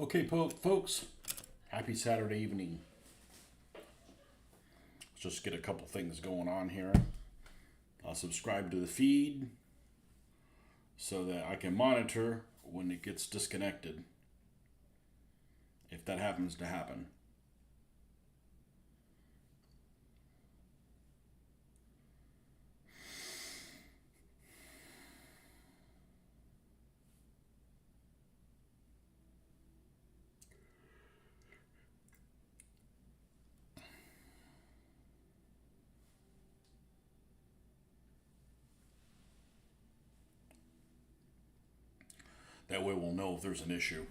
Okay, folks, happy Saturday evening. Let's just get a couple things going on here. I'll subscribe to the feed so that I can monitor when it gets disconnected, if that happens to happen. That way we'll know if there's an issue.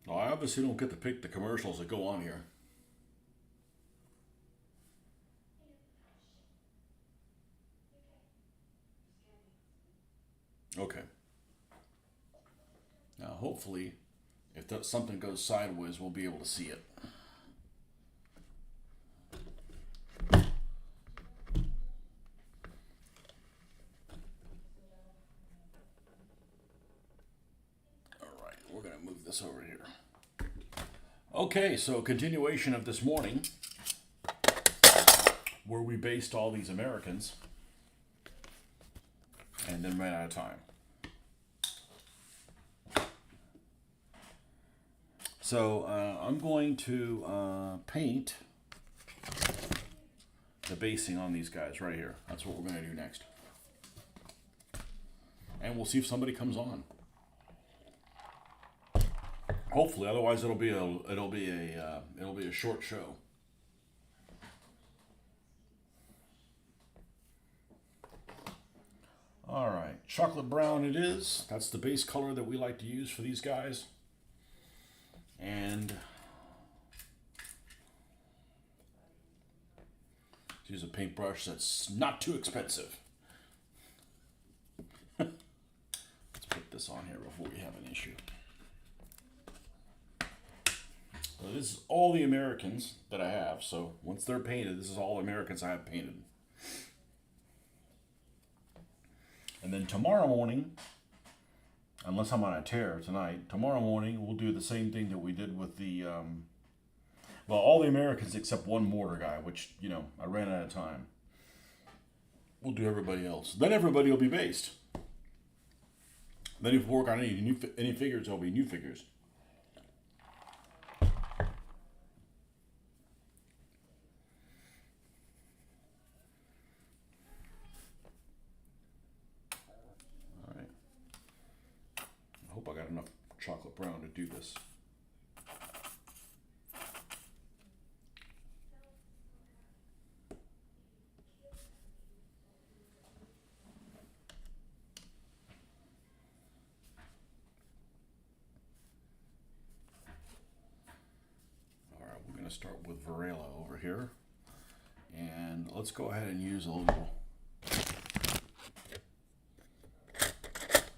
Well, I obviously don't get to pick the commercials that go on here. Okay. Now, hopefully, if something goes sideways, we'll be able to see it. All right, we're going to move this over here. Okay, so continuation of this morning, where we based all these Americans and then ran out of time. So I'm going to paint the basing on these guys right here. That's what we're going to do next. And we'll see if somebody comes on. Hopefully, otherwise it'll be a short show. All right, chocolate brown it is. That's the base color that we like to use for these guys. And use a paintbrush that's not too expensive. Let's put this on here before we have an issue. So this is all the Americans that I have. So once they're painted, this is all the Americans I have painted. And then tomorrow morning, unless I'm on a tear tonight, tomorrow morning we'll do the same thing that we did with the, all the Americans except one mortar guy, which, I ran out of time. We'll do everybody else. Then everybody will be based. Then if we work on any figures, there'll be new figures. I got enough chocolate brown to do this. All right, we're going to start with Varela over here. And let's go ahead and use a little...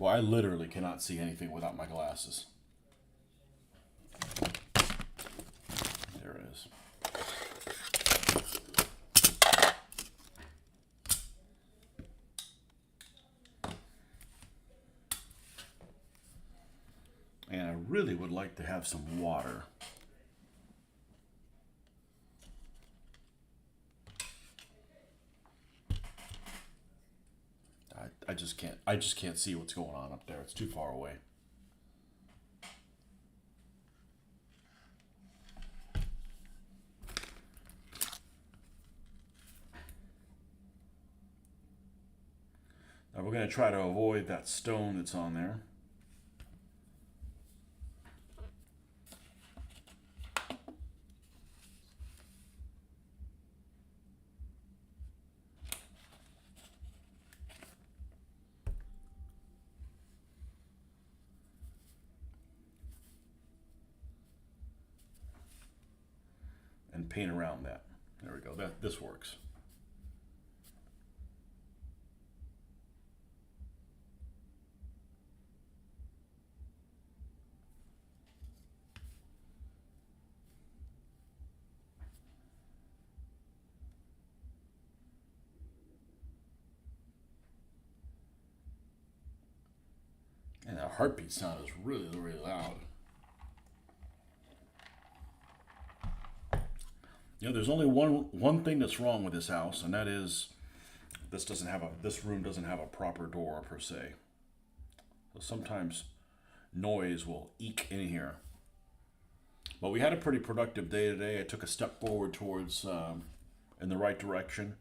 Well, I literally cannot see anything without my glasses. There it is. And I really would like to have some water. I just can't see what's going on up there. It's too far away. Now we're going to try to avoid that stone that's on there. And paint around that. There we go. This works. And that heartbeat sound is really, really loud. There's only one thing that's wrong with this house, and that is this room doesn't have a proper door per se. So sometimes noise will eke in here. But we had a pretty productive day today. I took a step forward towards in the right direction.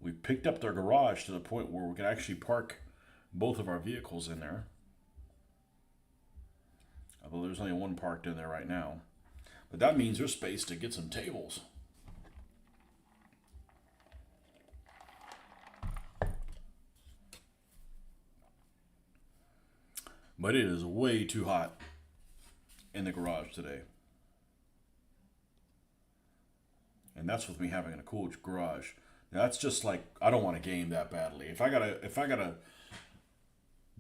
We picked up their garage to the point where we can actually park both of our vehicles in there. Although there's only one parked in there right now. But that means there's space to get some tables. But it is way too hot in the garage today. And that's with me having a cool garage. Now, that's just like, I don't want to game that badly. If I gotta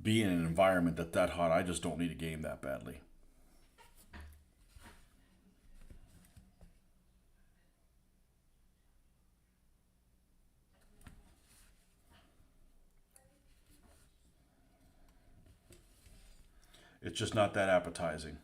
be in an environment that hot, I just don't need a game that badly. It's just not that appetizing.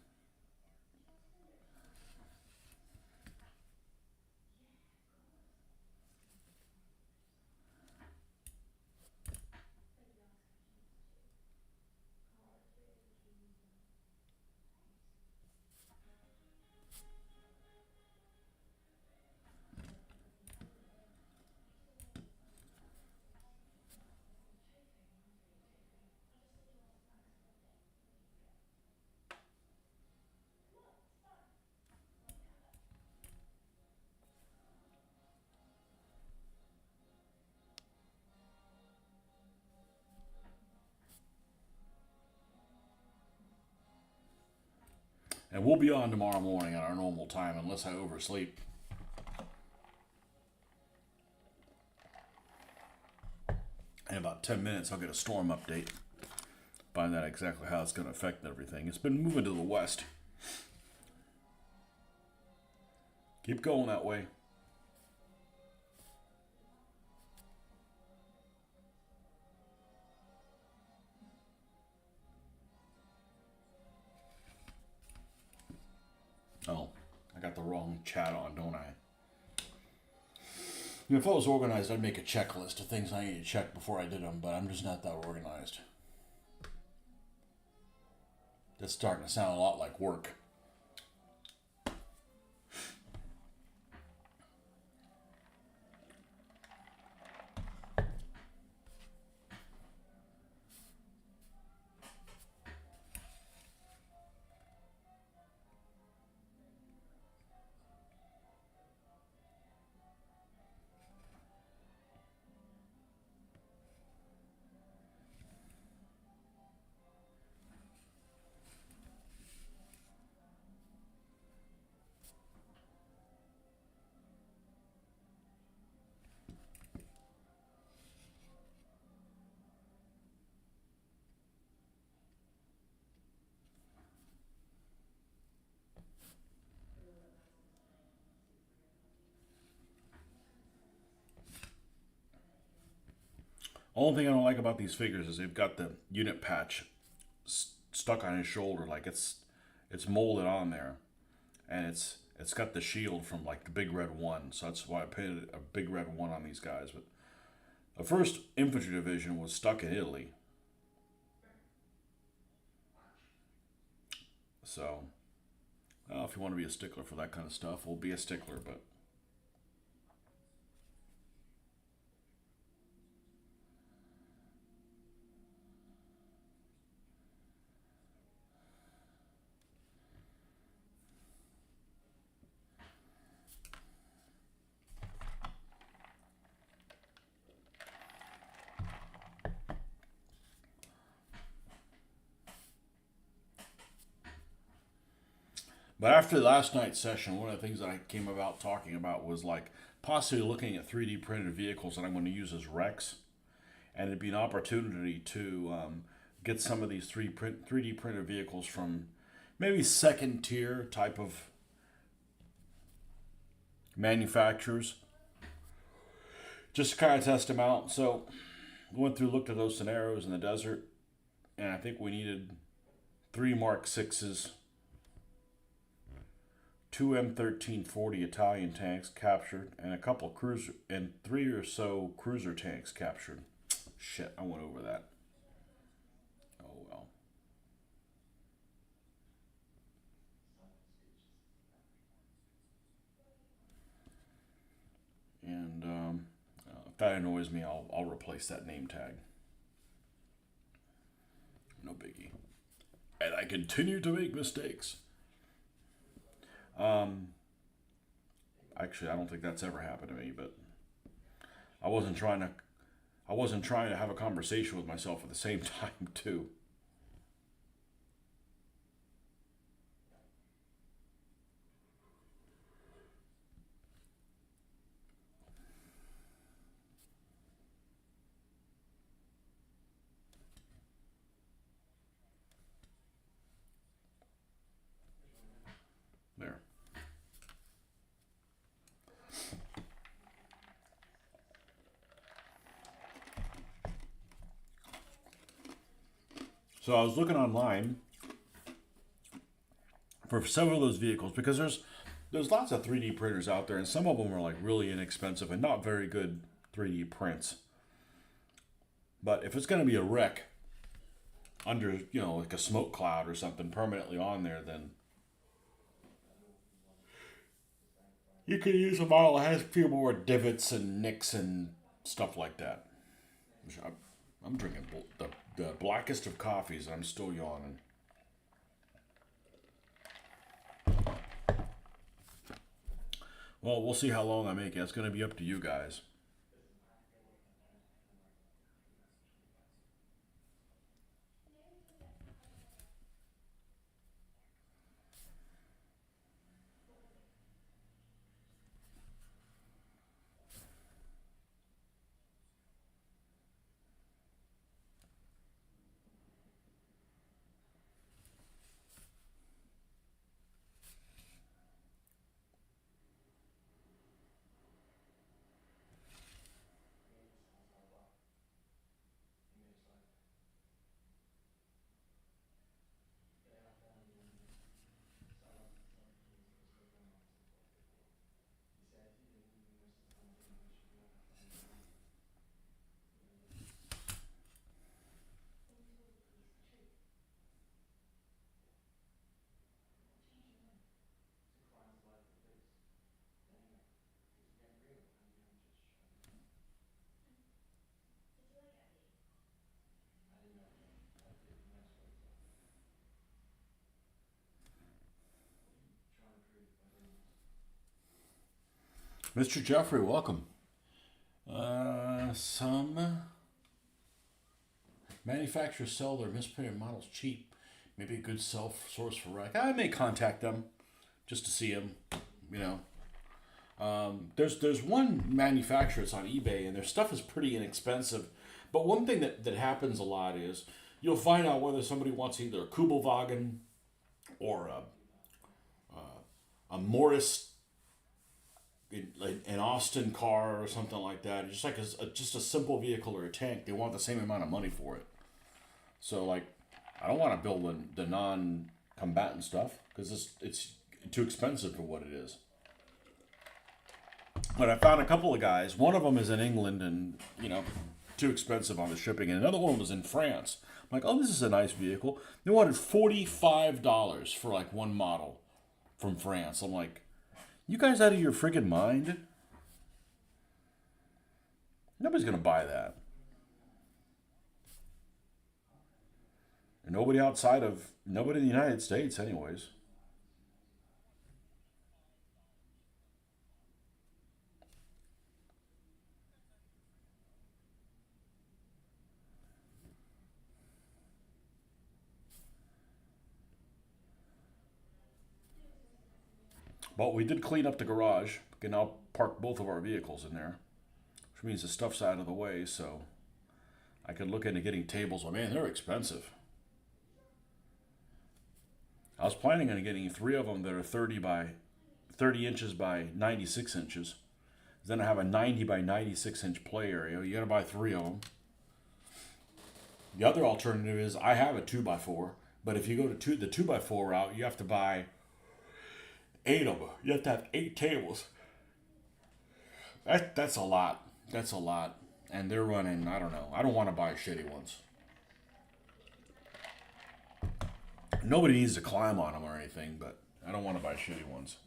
And we'll be on tomorrow morning at our normal time unless I oversleep. In about 10 minutes, I'll get a storm update. Find out exactly how it's going to affect everything. It's been moving to the west. Keep going that way. Oh, I got the wrong chat on, don't I? If I was organized, I'd make a checklist of things I need to check before I did them, but I'm just not that organized. That's starting to sound a lot like work. Only thing I don't like about these figures is they've got the unit patch stuck on his shoulder, like it's molded on there, and it's got the shield from like the Big Red One, so that's why I painted a Big Red One on these guys. But the first infantry division was stuck in Italy, so if you want to be a stickler for that kind of stuff, we'll be a stickler, but. But after last night's session, one of the things that I came about talking about was like possibly looking at 3D printed vehicles that I'm going to use as Rex, and it'd be an opportunity to get some of these 3D printed vehicles from maybe second tier type of manufacturers, just to kind of test them out. So I went through, looked at those scenarios in the desert, and I think we needed three Mark Sixes, two M1340 Italian tanks captured, and a couple cruiser and three or so cruiser tanks captured. Shit, I went over that. Oh well. And if that annoys me, I'll replace that name tag. No biggie. And I continue to make mistakes. Um, Actually, I don't think that's ever happened to me, but I wasn't trying to. I wasn't trying to have a conversation with myself at the same time too. There. So I was looking online for several of those vehicles because there's lots of 3D printers out there, and some of them are like really inexpensive and not very good 3D prints. But if it's going to be a wreck under, like a smoke cloud or something permanently on there, then you can use a model that has a few more divots and nicks and stuff like that. I'm drinking the blackest of coffees, and I'm still yawning. Well, we'll see how long I make it. It's going to be up to you guys. Mr. Jeffrey, welcome. Some manufacturers sell their misprinted models cheap. Maybe a good source for wreck. I may contact them just to see them. You know, there's one manufacturer that's on eBay, and their stuff is pretty inexpensive. But one thing that happens a lot is you'll find out whether somebody wants either a Kubelwagen or a Morris, like an Austin car or something like that. Just like just a simple vehicle or a tank. They want the same amount of money for it. So like, I don't want to build the non-combatant stuff because it's too expensive for what it is. But I found a couple of guys. One of them is in England, and too expensive on the shipping. And another one was in France. I'm like, oh, this is a nice vehicle. They wanted $45 for like one model from France. I'm like, you guys out of your friggin' mind? Nobody's gonna buy that. Nobody in the United States, anyways. But we did clean up the garage. We can now park both of our vehicles in there, which means the stuff's out of the way. So I could look into getting tables. Well, man, they're expensive. I was planning on getting three of them that are 30 inches by 96 inches. Then I have a 90 by 96-inch play area. You gotta buy three of them. The other alternative is I have a 2 by 4 But if you go to the 2x4 route, you have to buy 8 of them. You have to have 8 tables. That's a lot. That's a lot. And they're running, I don't know. I don't want to buy shitty ones. Nobody needs to climb on them or anything, but I don't want to buy shitty ones.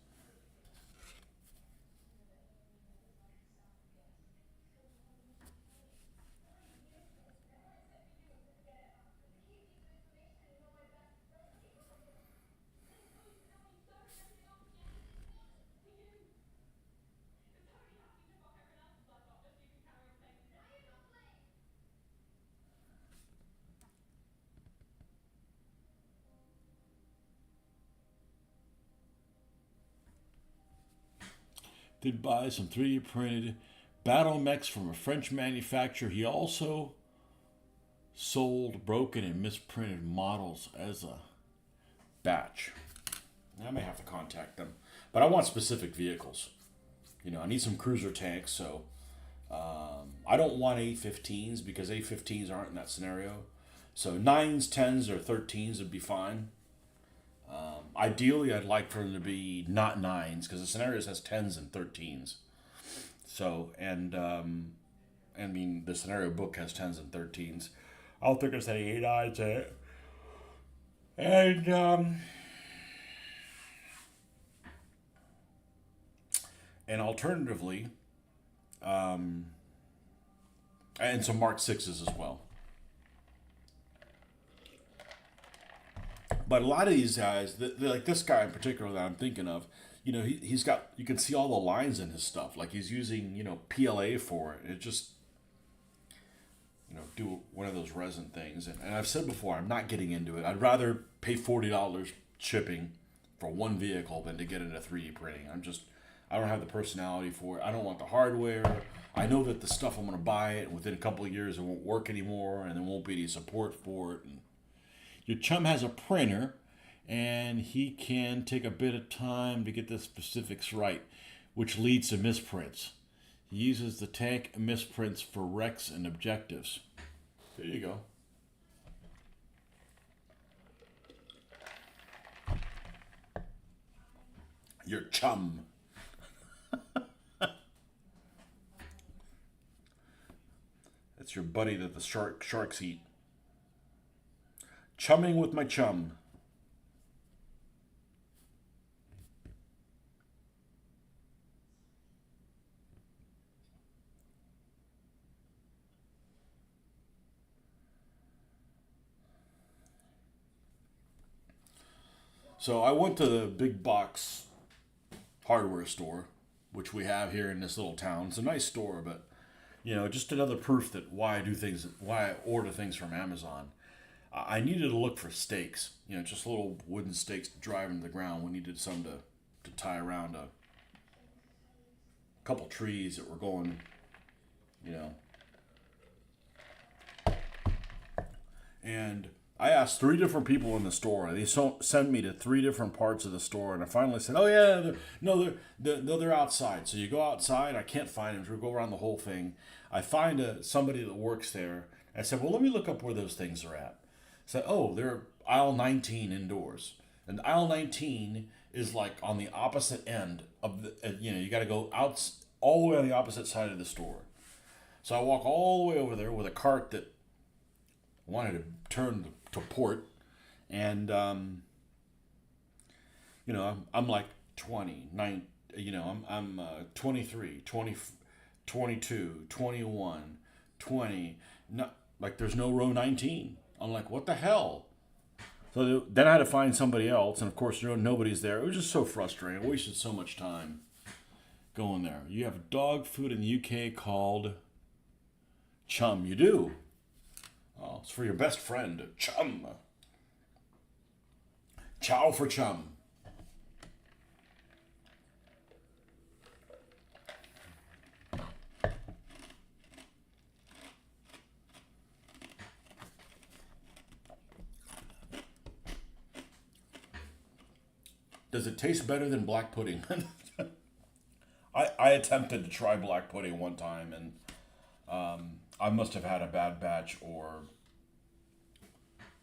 Did buy some 3D printed battle mechs from a French manufacturer. He also sold broken and misprinted models as a batch. I may have to contact them, but I want specific vehicles. I need some cruiser tanks, so I don't want A15s because A15s aren't in that scenario. So 9s, 10s, or 13s would be fine. Ideally, I'd like for them to be not 9s because the scenarios has 10s and 13s. So, and I mean, the scenario book has 10s and 13s. I don't think there's any 8-9s in it. And alternatively, and some Mark 6s as well. But a lot of these guys, like this guy in particular that I'm thinking of, he's got, you can see all the lines in his stuff. Like he's using, PLA for it. It just, do one of those resin things. And I've said before, I'm not getting into it. I'd rather pay $40 shipping for one vehicle than to get into 3D printing. I don't have the personality for it. I don't want the hardware. I know that the stuff I'm going to buy it, and within a couple of years it won't work anymore, and there won't be any support for it. And your chum has a printer, and he can take a bit of time to get the specifics right, which leads to misprints. He uses the tank misprints for wrecks and objectives. There you go. Your chum. That's your buddy that the sharks eat. Chumming with my chum. So I went to the big box hardware store, which we have here in this little town. It's a nice store, but just another proof that why I order things from Amazon. I needed to look for stakes, just little wooden stakes to drive into the ground. We needed some to tie around a couple trees that were going, And I asked 3 different people in the store. They sent me to 3 different parts of the store, and I finally said, "Oh yeah, they're outside." So you go outside. I can't find them. So we go around the whole thing. I find somebody that works there. I said, "Well, let me look up where those things are at." Said, "Oh, they're aisle 19 indoors, and aisle 19 is like on the opposite end of the. You got to go out all the way on the opposite side of the store." So I walk all the way over there with a cart that wanted to turn to port, and I'm like 29, I'm 23, 20, 22, 21, 20, not like there's no row 19. I'm like, what the hell? So then I had to find somebody else, and of course nobody's there. It was just so frustrating. I wasted so much time going there. You have dog food in the UK called Chum. You do. Oh, it's for your best friend, Chum. Chow for Chum. Does it taste better than black pudding? I attempted to try black pudding one time, and I must have had a bad batch, or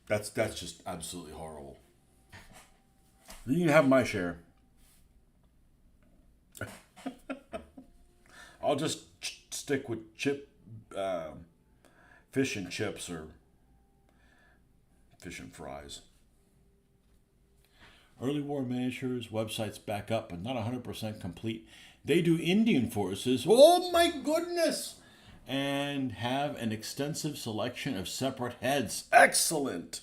That's just absolutely horrible. You can have my share. I'll just stick with fish and chips or fish and fries. Early war miniatures, websites back up, but not 100% complete. They do Indian forces. Oh my goodness! And have an extensive selection of separate heads. Excellent.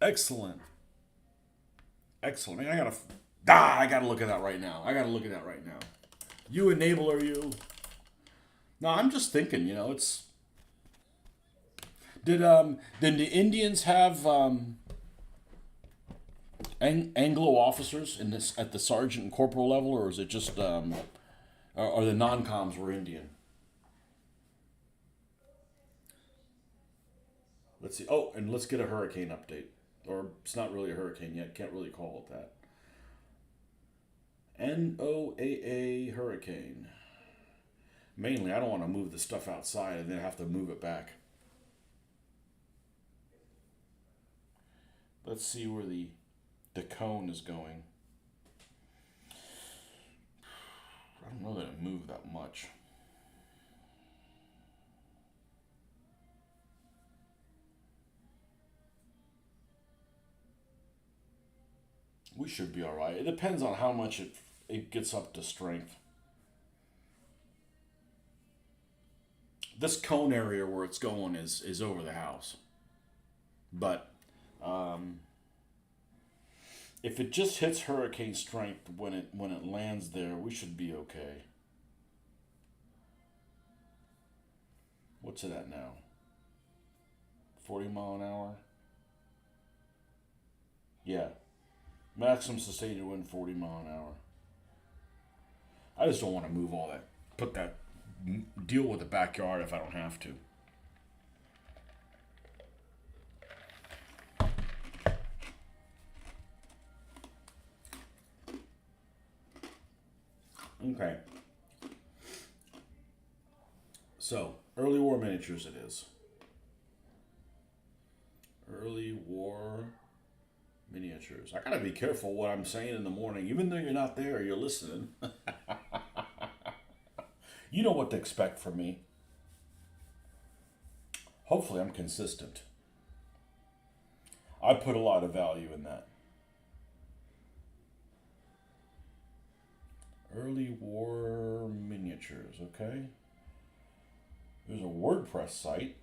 Excellent. Excellent. I gotta look at that right now. I gotta look at that right now. You enabler, you. No, I'm just thinking. It's did the Indians have Anglo officers in this at the sergeant and corporal level, or is it just or the non-coms were Indian? Let's see. Oh, and let's get a hurricane update. Or it's not really a hurricane yet. Can't really call it that. NOAA hurricane. Mainly, I don't want to move the stuff outside and then have to move it back. Let's see where the cone is going. I don't know that it moved that much. We should be all right. It depends on how much it gets up to strength. This cone area where it's going is over the house, but if it just hits hurricane strength when it lands there, we should be okay. What's it at now? 40 mph. Yeah, maximum sustained wind 40 mph. I just don't want to move all that. Put that deal with the backyard if I don't have to. Okay. So, early war miniatures it is. Early war miniatures. I gotta be careful what I'm saying in the morning. Even though you're not there, you're listening. You know what to expect from me. Hopefully, I'm consistent. I put a lot of value in that. Early war miniatures, okay? There's a WordPress site.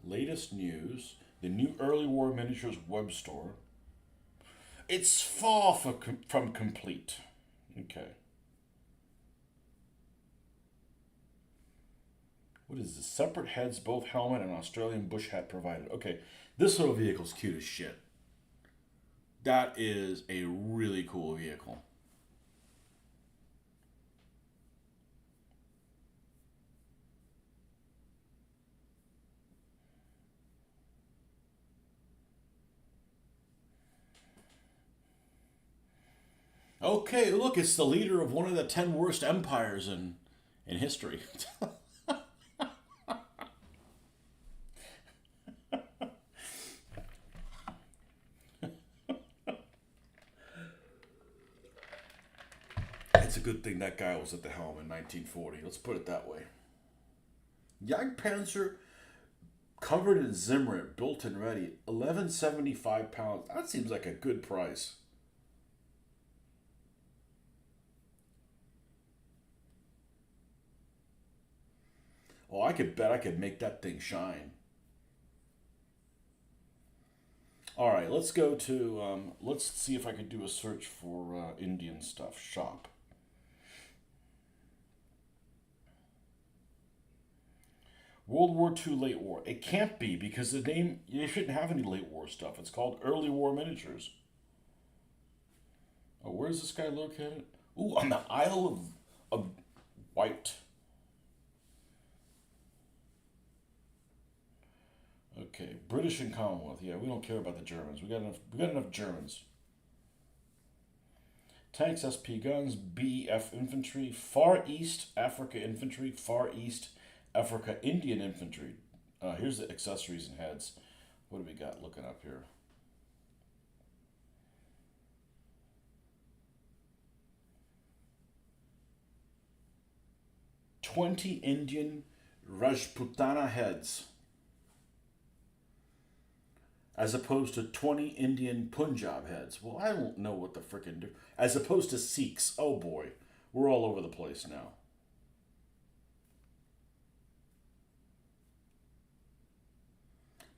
Latest news. The new Early War Miniatures web store. It's far from complete. Okay. What is this? Separate heads, both helmet and Australian bush hat provided. Okay, this little vehicle's cute as shit. That is a really cool vehicle. Okay, look, it's the leader of one of the 10 worst empires in history. It's a good thing that guy was at the helm in 1940. Let's put it that way. Jagdpanzer covered in Zimrit, built and ready, 1175 pounds. That seems like a good price. Oh, I could bet I could make that thing shine. All right, let's go to, let's see if I could do a search for Indian stuff. Shop. World War II late war. It can't be because the name, you shouldn't have any late war stuff. It's called Early War Miniatures. Oh, where's this guy located? Ooh, on the Isle of Wight. Okay, British and Commonwealth. Yeah, we don't care about the Germans. We got enough Germans. Tanks, SP guns, BF infantry, Far East Africa infantry, Far East Africa Indian infantry. Here's the accessories and heads. What do we got looking up here? "20 Indian Rajputana heads, as opposed to 20 Indian Punjab heads." Well, I don't know what the frickin' do. As opposed to Sikhs. Oh boy, we're all over the place now.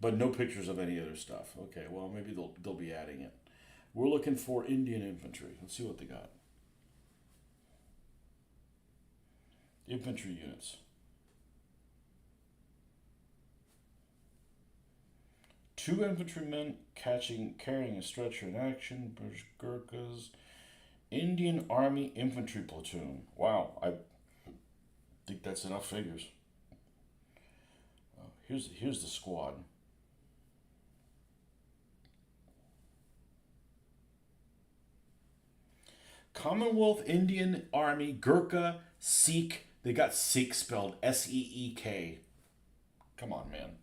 But no pictures of any other stuff. Okay, well maybe they'll be adding it. We're looking for Indian infantry. Let's see what they got. Infantry units. Two infantrymen carrying a stretcher in action. British Gurkhas. Indian Army Infantry Platoon. Wow, I think that's enough figures. Here's the squad. Commonwealth Indian Army Gurkha Sikh. They got Sikh spelled Seek. Come on, man.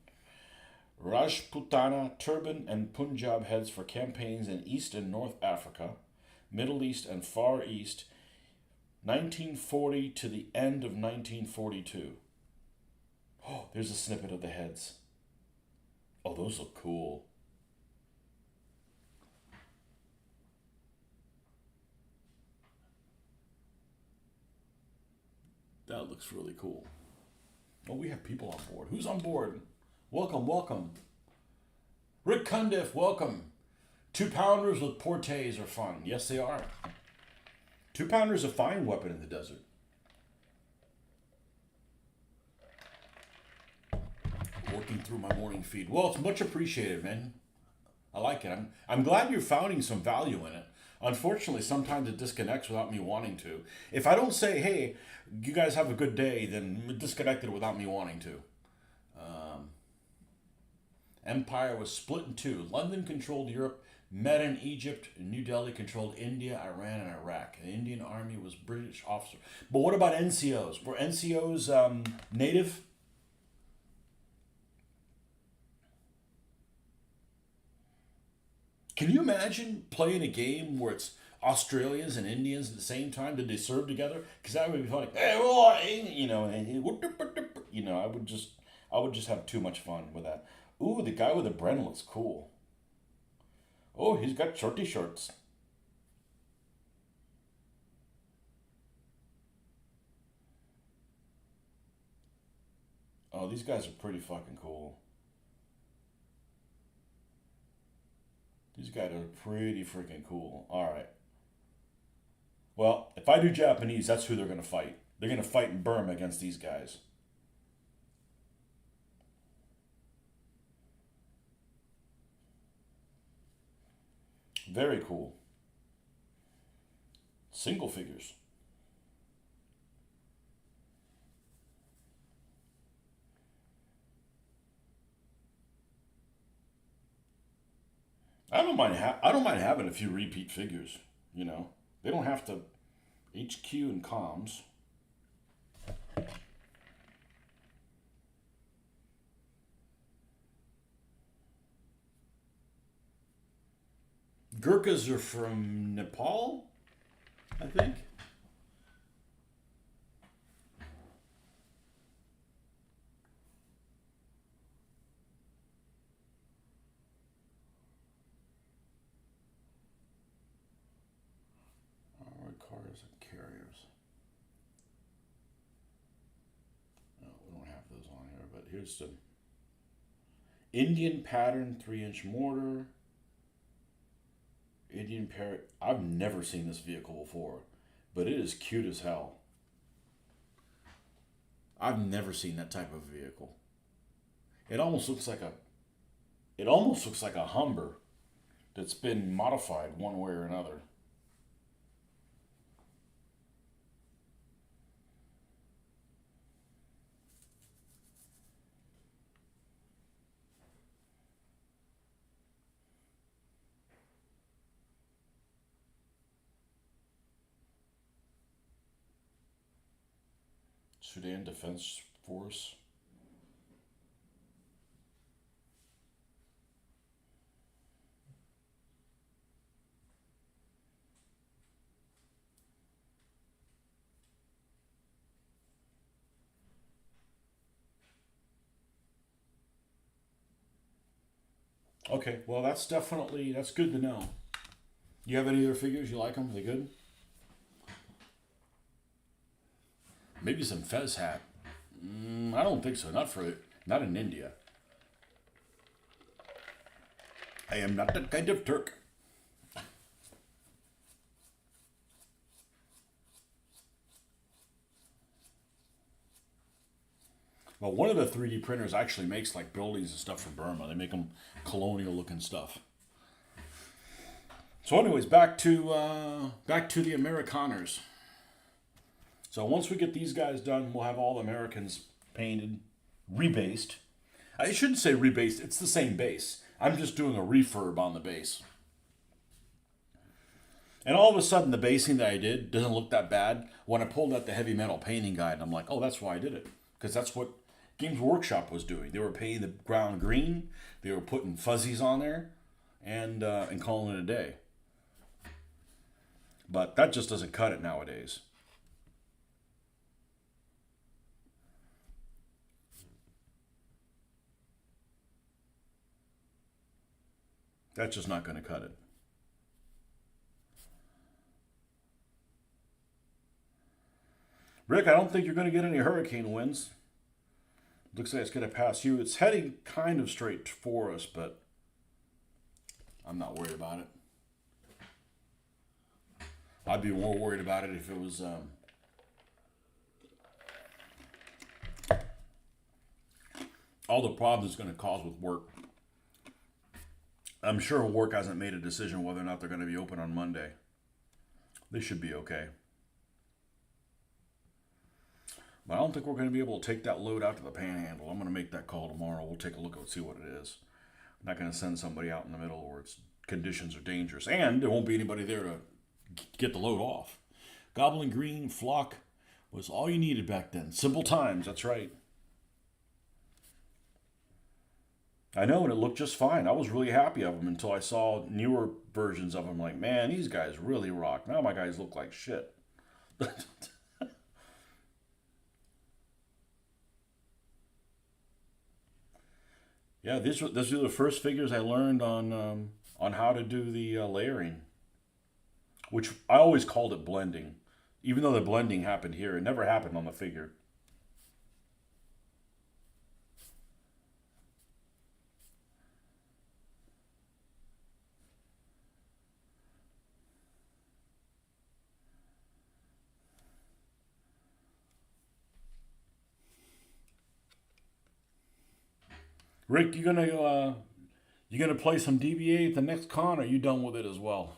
Rajputana turban and Punjab heads for campaigns in East and North Africa, Middle East and Far East, 1940 to the end of 1942. Oh, there's a snippet of the heads. Oh, those look cool. That looks really cool. Oh, we have people on board. Who's on board? Welcome, welcome. Rick Cundiff, welcome. 2-pounders with portes are fun. Yes, they are. 2-pounders a fine weapon in the desert. Working through my morning feed. Well, it's much appreciated, man. I like it. I'm glad you're finding some value in it. Unfortunately, sometimes it disconnects without me wanting to. If I don't say, hey, you guys have a good day, then it disconnected without me wanting to. Empire was split in two. London controlled Europe, Med in Egypt, and New Delhi controlled India, Iran, and Iraq. The Indian Army was British officers. But what about NCOs? Were NCOs native? Can you imagine playing a game where it's Australians and Indians at the same time? Did they serve together? Because that would be funny. You know, I would just have too much fun with that. Ooh, the guy with the Bren looks cool. Oh, he's got shorty shorts. Oh, these guys are pretty fucking cool. These guys are pretty freaking cool. All right. Well, if I do Japanese, that's who they're going to fight. They're going to fight in Burma against these guys. Very cool. Single figures. I don't mind having a few repeat figures. You know, they don't have to HQ and comms. Gurkhas are from Nepal, I think. Armored cars and carriers. No, we don't have those on here, but here's some Indian pattern 3-inch mortar. Indian parrot. I've never seen this vehicle before, but it is cute as hell. I've never seen that type of vehicle. It almost looks like a it almost looks like a Humber that's been modified one way or another. Sudan Defense Force. Okay, well that's good to know. You have any other figures you like them? Are they good? Maybe some fez hat. I don't think so. Not in India. I am not that kind of Turk. Well, one of the 3D printers actually makes like buildings and stuff for Burma. They make them colonial looking stuff. So, anyways, back to the Amerikaners. So once we get these guys done, we'll have all the Americans painted, rebased. I shouldn't say rebased. It's the same base. I'm just doing a refurb on the base. And all of a sudden, the basing that I did doesn't look that bad. When I pulled out the heavy metal painting guide, I'm like, oh, that's why I did it. Because that's what Games Workshop was doing. They were painting the ground green. They were putting fuzzies on there and calling it a day. But that just doesn't cut it nowadays. That's just not going to cut it. Rick, I don't think you're going to get any hurricane winds. Looks like it's going to pass you. It's heading kind of straight for us, but I'm not worried about it. I'd be more worried about it if it was all the problems it's going to cause with work. I'm sure work hasn't made a decision whether or not they're going to be open on Monday. They should be okay. But I don't think we're going to be able to take that load out to the panhandle. I'm going to make that call tomorrow. We'll take a look and see what it is. I'm not going to send somebody out in the middle where its conditions are dangerous. And there won't be anybody there to get the load off. Goblin Green Flock was all you needed back then. Simple times, that's right. I know, and it looked just fine. I was really happy of them until I saw newer versions of them. Like, man, these guys really rock. Now my guys look like shit. Yeah, these are the first figures I learned on how to do the layering, which I always called it blending, even though the blending happened here. It never happened on the figure. Rick, you gonna play some DBA at the next con? Or are you done with it as well?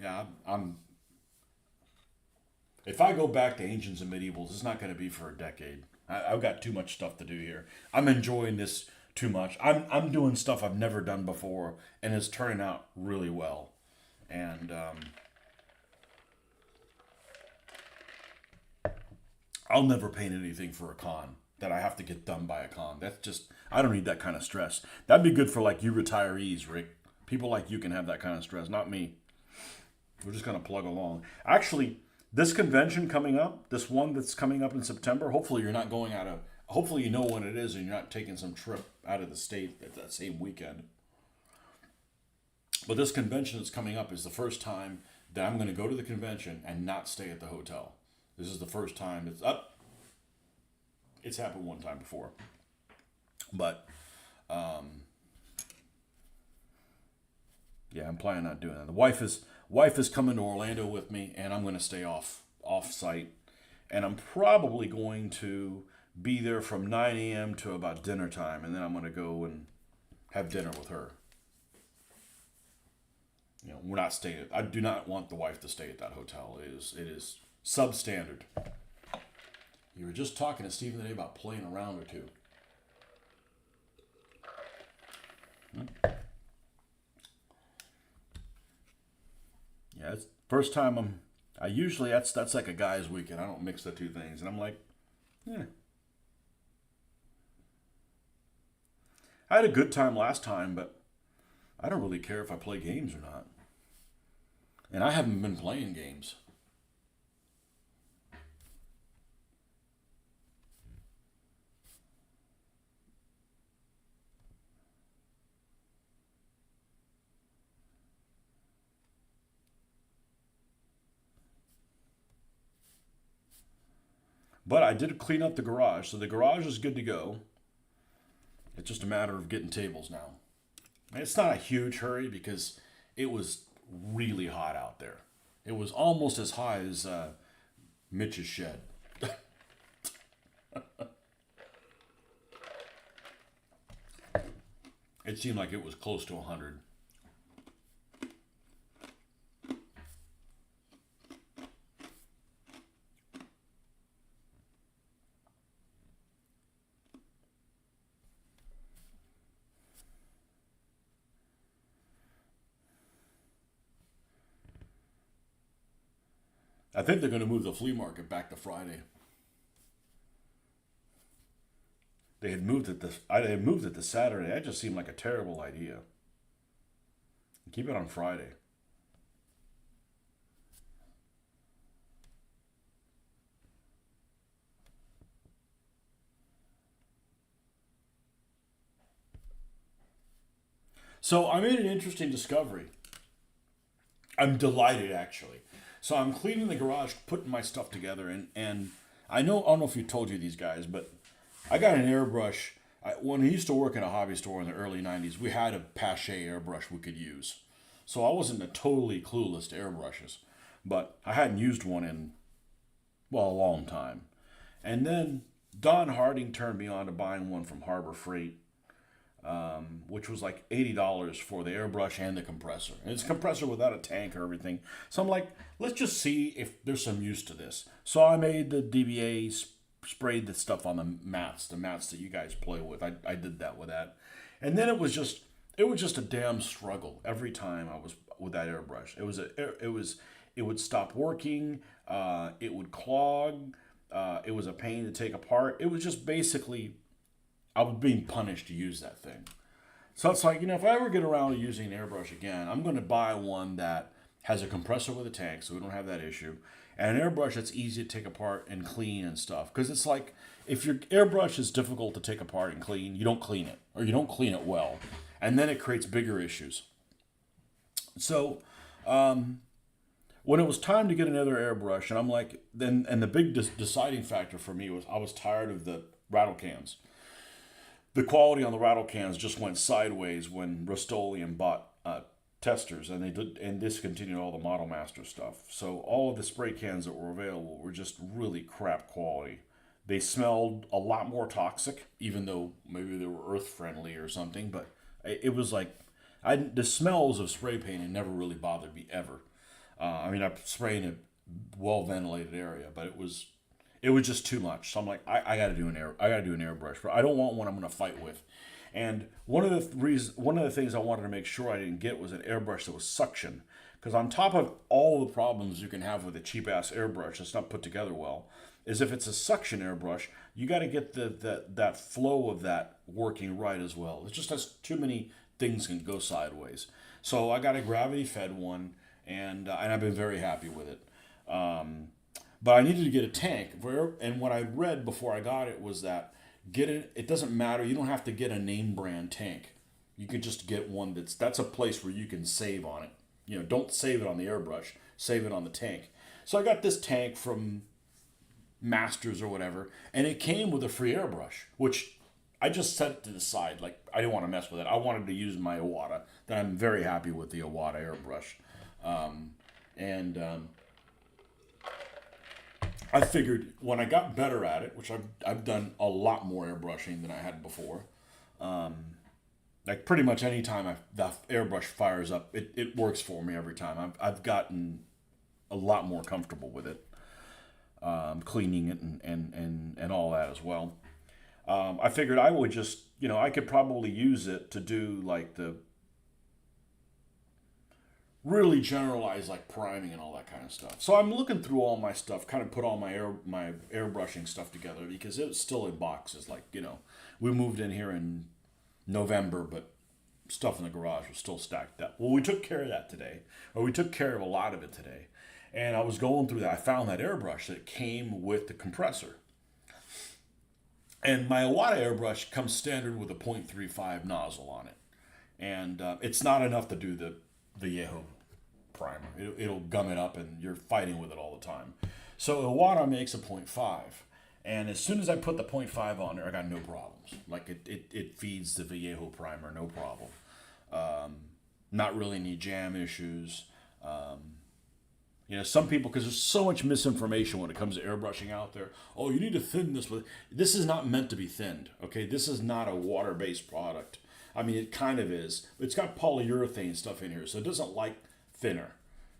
Yeah, I'm. If I go back to Ancients and Medievals, it's not going to be for a decade. I've got too much stuff to do here. I'm enjoying this too much. I'm doing stuff I've never done before, and it's turning out really well. And I'll never paint anything for a con that I have to get done by a con. That's just, I don't need that kind of stress. That'd be good for like you retirees, Rick. People like you can have that kind of stress, not me. We're just going to plug along. Actually, this convention coming up, this one that's coming up in September, hopefully you're not going out of, hopefully you know when it is and you're not taking some trip out of the state at that same weekend. But this convention that's coming up is the first time that I'm going to go to the convention and not stay at the hotel. This is the first time it's up. It's happened one time before. But, yeah, I'm planning on doing that. The wife is coming to Orlando with me, and I'm going to stay off site. And I'm probably going to be there from 9 a.m. to about dinner time, and then I'm going to go and have dinner with her. You know, we're not staying. I do not want the wife to stay at that hotel. It is substandard. You were just talking to Stephen today about playing a round or two. Yeah, it's first time I usually that's like a guy's weekend. I don't mix the two things, and I'm like, yeah, I had a good time last time, but I don't really care if I play games or not. And I haven't been playing games. But I did clean up the garage, so the garage is good to go. It's just a matter of getting tables now. And it's not a huge hurry because it was really hot out there. It was almost as high as Mitch's shed. It seemed like it was close to 100. I think they're going to move the flea market back to Friday. They had moved it to Saturday. That just seemed like a terrible idea. Keep it on Friday. So I made an interesting discovery. I'm delighted actually. So I'm cleaning the garage, putting my stuff together, and I don't know if you told you these guys, but I got an airbrush. When I used to work in a hobby store in the early '90s, we had a Pache airbrush we could use. So I wasn't a totally clueless to airbrushes, but I hadn't used one in well a long time. And then Don Harding turned me on to buying one from Harbor Freight, which was like $80 for the airbrush and the compressor. And it's a compressor without a tank or everything. So I'm like, let's just see if there's some use to this. So I made the DBA, sprayed the stuff on the mats that you guys play with. I did that with that. And then it was just a damn struggle every time I was with that airbrush. It would stop working. It would clog. It was a pain to take apart. It was just basically I was being punished to use that thing. So it's like, if I ever get around to using an airbrush again, I'm going to buy one that has a compressor with a tank so we don't have that issue. And an airbrush that's easy to take apart and clean and stuff. Because it's like, if your airbrush is difficult to take apart and clean, you don't clean it. Or you don't clean it well. And then it creates bigger issues. So, when it was time to get another airbrush, and I'm like, and the big deciding factor for me was I was tired of the rattle cans. The quality on the rattle cans just went sideways when Rust-Oleum bought testers, and they did and discontinued all the Model Master stuff. So all of the spray cans that were available were just really crap quality. They smelled a lot more toxic, even though maybe they were earth friendly or something. But it was like the smells of spray paint had never really bothered me ever. I mean, I spray in a well ventilated area, but it was just too much. So I'm like, I got to do I got to do an airbrush, but I don't want one I'm going to fight with. And one of the things I wanted to make sure I didn't get was an airbrush that was suction, because on top of all the problems you can have with a cheap ass airbrush that's not put together well, is if it's a suction airbrush, you got to get that flow of that working right as well. It just has too many things can go sideways. So I got a gravity fed one, and I've been very happy with it. But I needed to get a tank. And what I read before I got it was that get it. It doesn't matter. You don't have to get a name brand tank. You could just get one that's a place where you can save on it. Don't save it on the airbrush. Save it on the tank. So I got this tank from Masters or whatever, and it came with a free airbrush, which I just set to the side. Like, I didn't want to mess with it. I wanted to use my Iwata. That I'm very happy with the Iwata airbrush. And I figured when I got better at it, which I've done a lot more airbrushing than I had before. Like pretty much any time the airbrush fires up, it works for me every time. I've gotten a lot more comfortable with it, cleaning it and all that as well. I figured I would just, I could probably use it to do like the really generalized like priming and all that kind of stuff. So I'm looking through all my stuff, kind of put all my airbrushing stuff together because it's still in boxes. Like, we moved in here in November, but stuff in the garage was still stacked up. Well, we took care of that today, or we took care of a lot of it today. And I was going through that. I found that airbrush that came with the compressor. And my Iwata airbrush comes standard with a .35 nozzle on it. And it's not enough to do the Vallejo primer. It'll gum it up and you're fighting with it all the time. So Iwata makes a .5. And as soon as I put the .5 on there, I got no problems. Like it feeds the Vallejo primer, no problem. Not really any jam issues. Some people, because there's so much misinformation when it comes to airbrushing out there. Oh, you need to thin this with. This is not meant to be thinned, okay? This is not a water-based product. I mean, it kind of is. It's got polyurethane stuff in here, so it doesn't like thinner.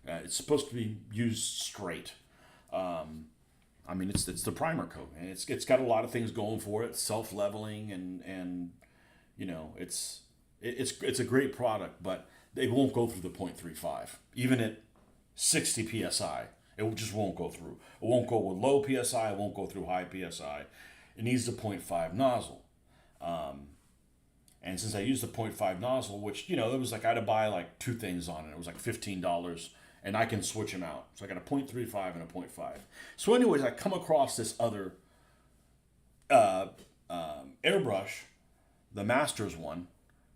It's supposed to be used straight. I mean, it's the primer coat, and it's got a lot of things going for it, self-leveling, and it's a great product, but it won't go through the .35, even at 60 psi. It just won't go through. It won't go with low psi. It won't go through high psi. It needs the .5 nozzle. And since I used the .5 nozzle, which, it was like I had to buy like two things on it. It was like $15, and I can switch them out. So I got a .35 and a .5. So anyways, I come across this other airbrush, the Masters one.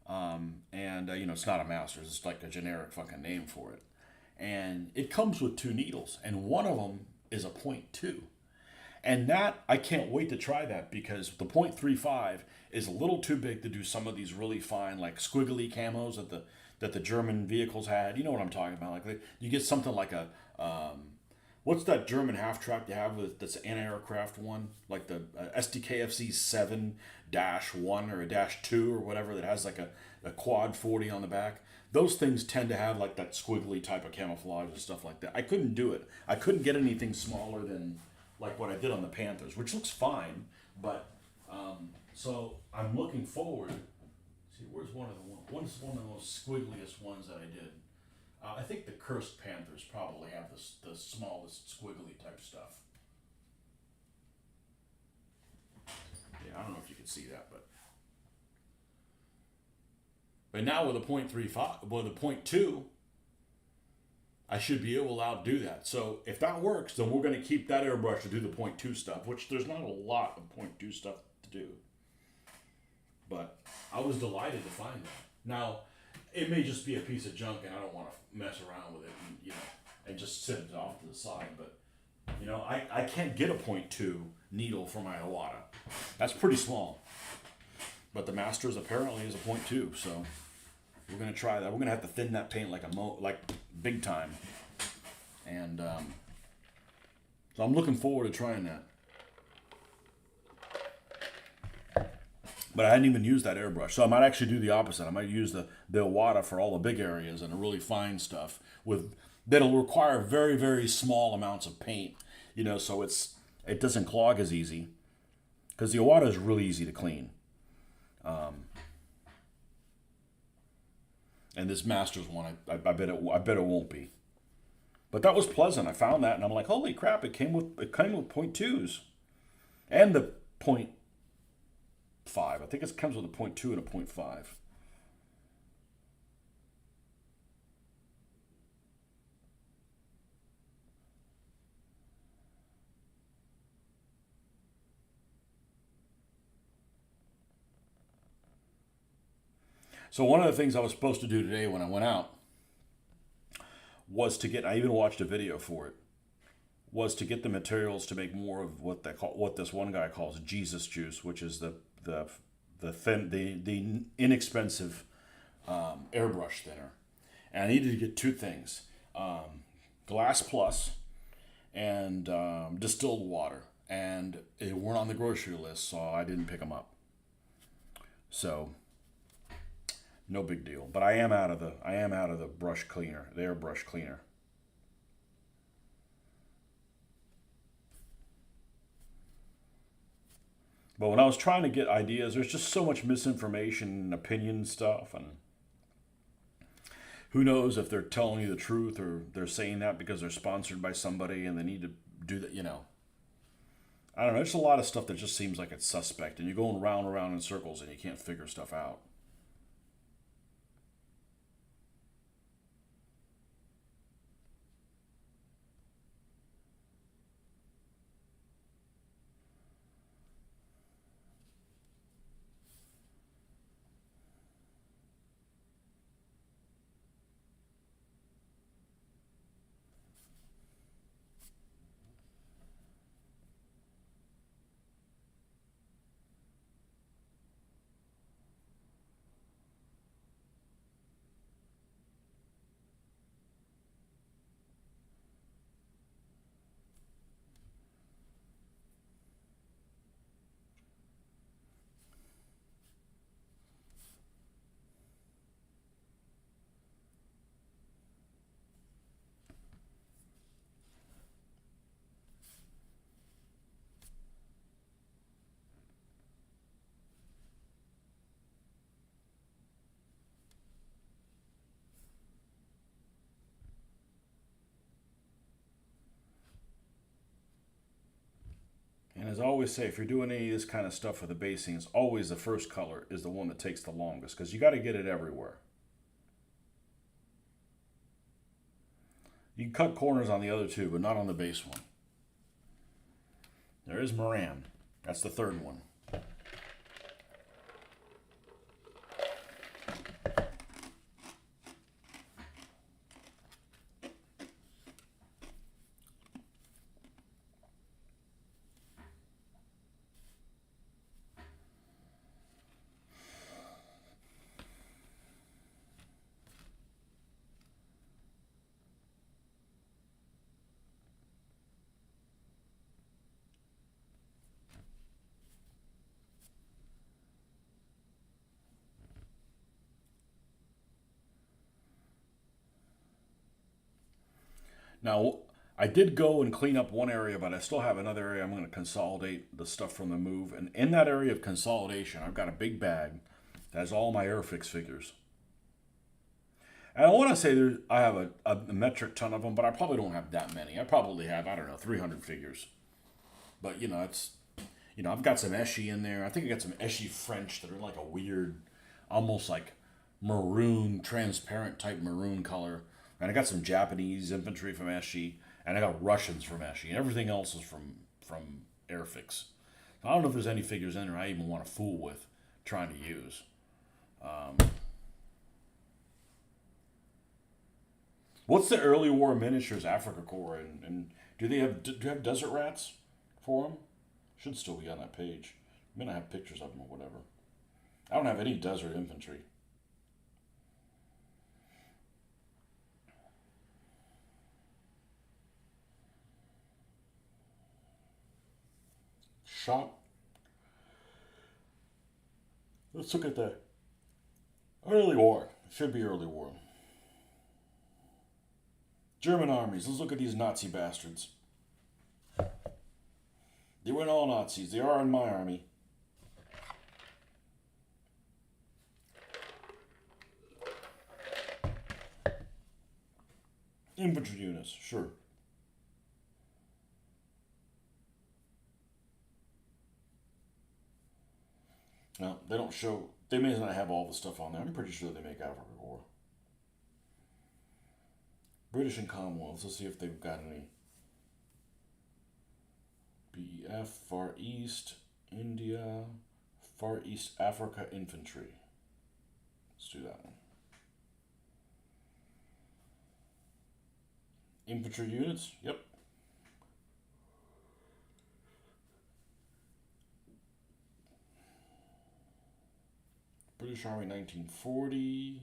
And it's not a Masters. It's like a generic fucking name for it. And it comes with two needles, and one of them is a .2. And that, I can't wait to try that because the .35 is a little too big to do some of these really fine, like squiggly camos that the German vehicles had. You know what I'm talking about? Like you get something like a, what's that German half-track you have that's an anti-aircraft one? Like the SDKFC 7-1 or a -2 or whatever that has like a quad 40 on the back. Those things tend to have like that squiggly type of camouflage and stuff like that. I couldn't do it. I couldn't get anything smaller than like what I did on the Panthers, which looks fine. But so I'm looking forward. See, where's one of the most squiggliest ones that I did? I think the Cursed Panthers probably have the smallest squiggly type stuff. Yeah, I don't know if you can see that, but now with a .35, with a .2, I should be able to outdo that. So if that works, then we're going to keep that airbrush to do the .2 stuff, which there's not a lot of .2 stuff to do. But I was delighted to find that. Now, it may just be a piece of junk, and I don't want to mess around with it, and just sit it off to the side. But I can't get a .2 needle for my Iwata. That's pretty small. But the Masters apparently is a .2, so we're gonna try that. We're gonna have to thin that paint like big time, and so I'm looking forward to trying that. But I hadn't even used that airbrush, so I might actually do the opposite. I might use the Iwata for all the big areas and the really fine stuff that'll require very, very small amounts of paint, so it doesn't clog as easy, because the Iwata is really easy to clean. And this Masters one, I bet it won't be. But that was pleasant. I found that, and I'm like, holy crap! It came with .2s, and the .5. I think it comes with a .2 and a .5. So one of the things I was supposed to do today when I went out was I even watched a video for it, was to get the materials to make more of what this one guy calls Jesus juice, which is the inexpensive airbrush thinner. And I needed to get two things: Glass Plus and distilled water. And they weren't on the grocery list, so I didn't pick them up. So no big deal. But I am out of the brush cleaner, the airbrush cleaner. But when I was trying to get ideas, there's just so much misinformation and opinion stuff, and Who knows if they're telling you the truth or they're saying that because they're sponsored by somebody and they need to do that, you know. I don't know. There's a lot of stuff that just seems like it's suspect, and you're going round and round in circles and you can't figure stuff out. And as I always say, if you're doing any of this kind of stuff for the basing, it's always the first color is the one that takes the longest because you got to get it everywhere. You can cut corners on the other two, but not on the base one. There is Moran. That's the third one. Now, I did go and clean up one area, but I still have another area I'm going to consolidate the stuff from the move. And in that area of consolidation, I've got a big bag that has all my Airfix figures. And I want to say I have a metric ton of them, but I probably don't have that many. I probably have, I don't know, 300 figures. But, I've got some Eschi in there. I think I got some Eschi French that are like a weird, almost like maroon, transparent type maroon color. And I got some Japanese infantry from Eschi, and I got Russians from Eschi, and everything else is from Airfix. I don't know if there's any figures in there I even want to fool with trying to use. What's the early war miniatures Africa Corps, and do you have desert rats for them? Should still be on that page. I mean, I have pictures of them or whatever. I don't have any desert infantry. Shot. Let's look at the early war. It should be early war. German armies. Let's look at these Nazi bastards. They weren't all Nazis. They are in my army. Infantry units, sure. No, they don't show. They may not have all the stuff on there. I'm pretty sure they make Africa War. British and Commonwealth. Let's see if they've got any. BEF, Far East, India, Far East Africa Infantry. Let's do that one. Infantry units, yep. British Army 1940.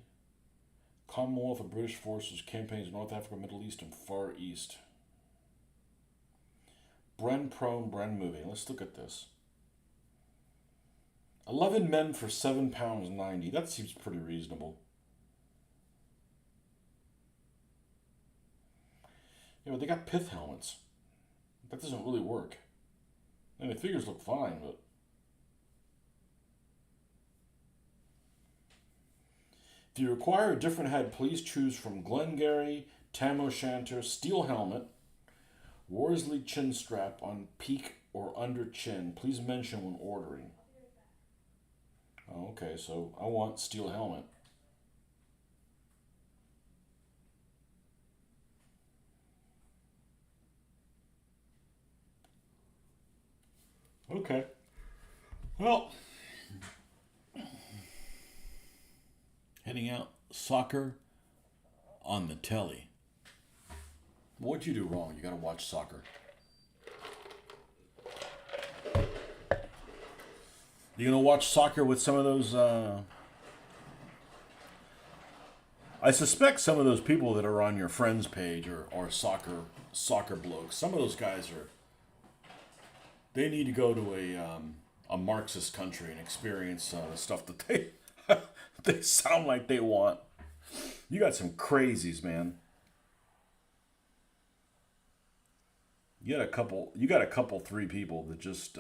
Commonwealth of British Forces campaigns in North Africa, Middle East, and Far East. Bren prone, Bren moving. Let's look at this. 11 men for £7.90. That seems pretty reasonable. Yeah, but they got pith helmets. That doesn't really work. I mean, the figures look fine, but... If you require a different head, please choose from Glengarry, Tam O'Shanter, Steel Helmet, Worsley Chin Strap on peak or under chin. Please mention when ordering. Oh, okay, so I want Steel Helmet. Okay. Well, heading out soccer on the telly. What'd you do wrong? You got to watch soccer. You gonna watch soccer with some of those? I suspect some of those people that are on your friends page or soccer blokes. Some of those guys are. They need to go to a Marxist country and experience the stuff that they they sound like they want. You got some crazies, man. You got a couple. You got a couple, three people that just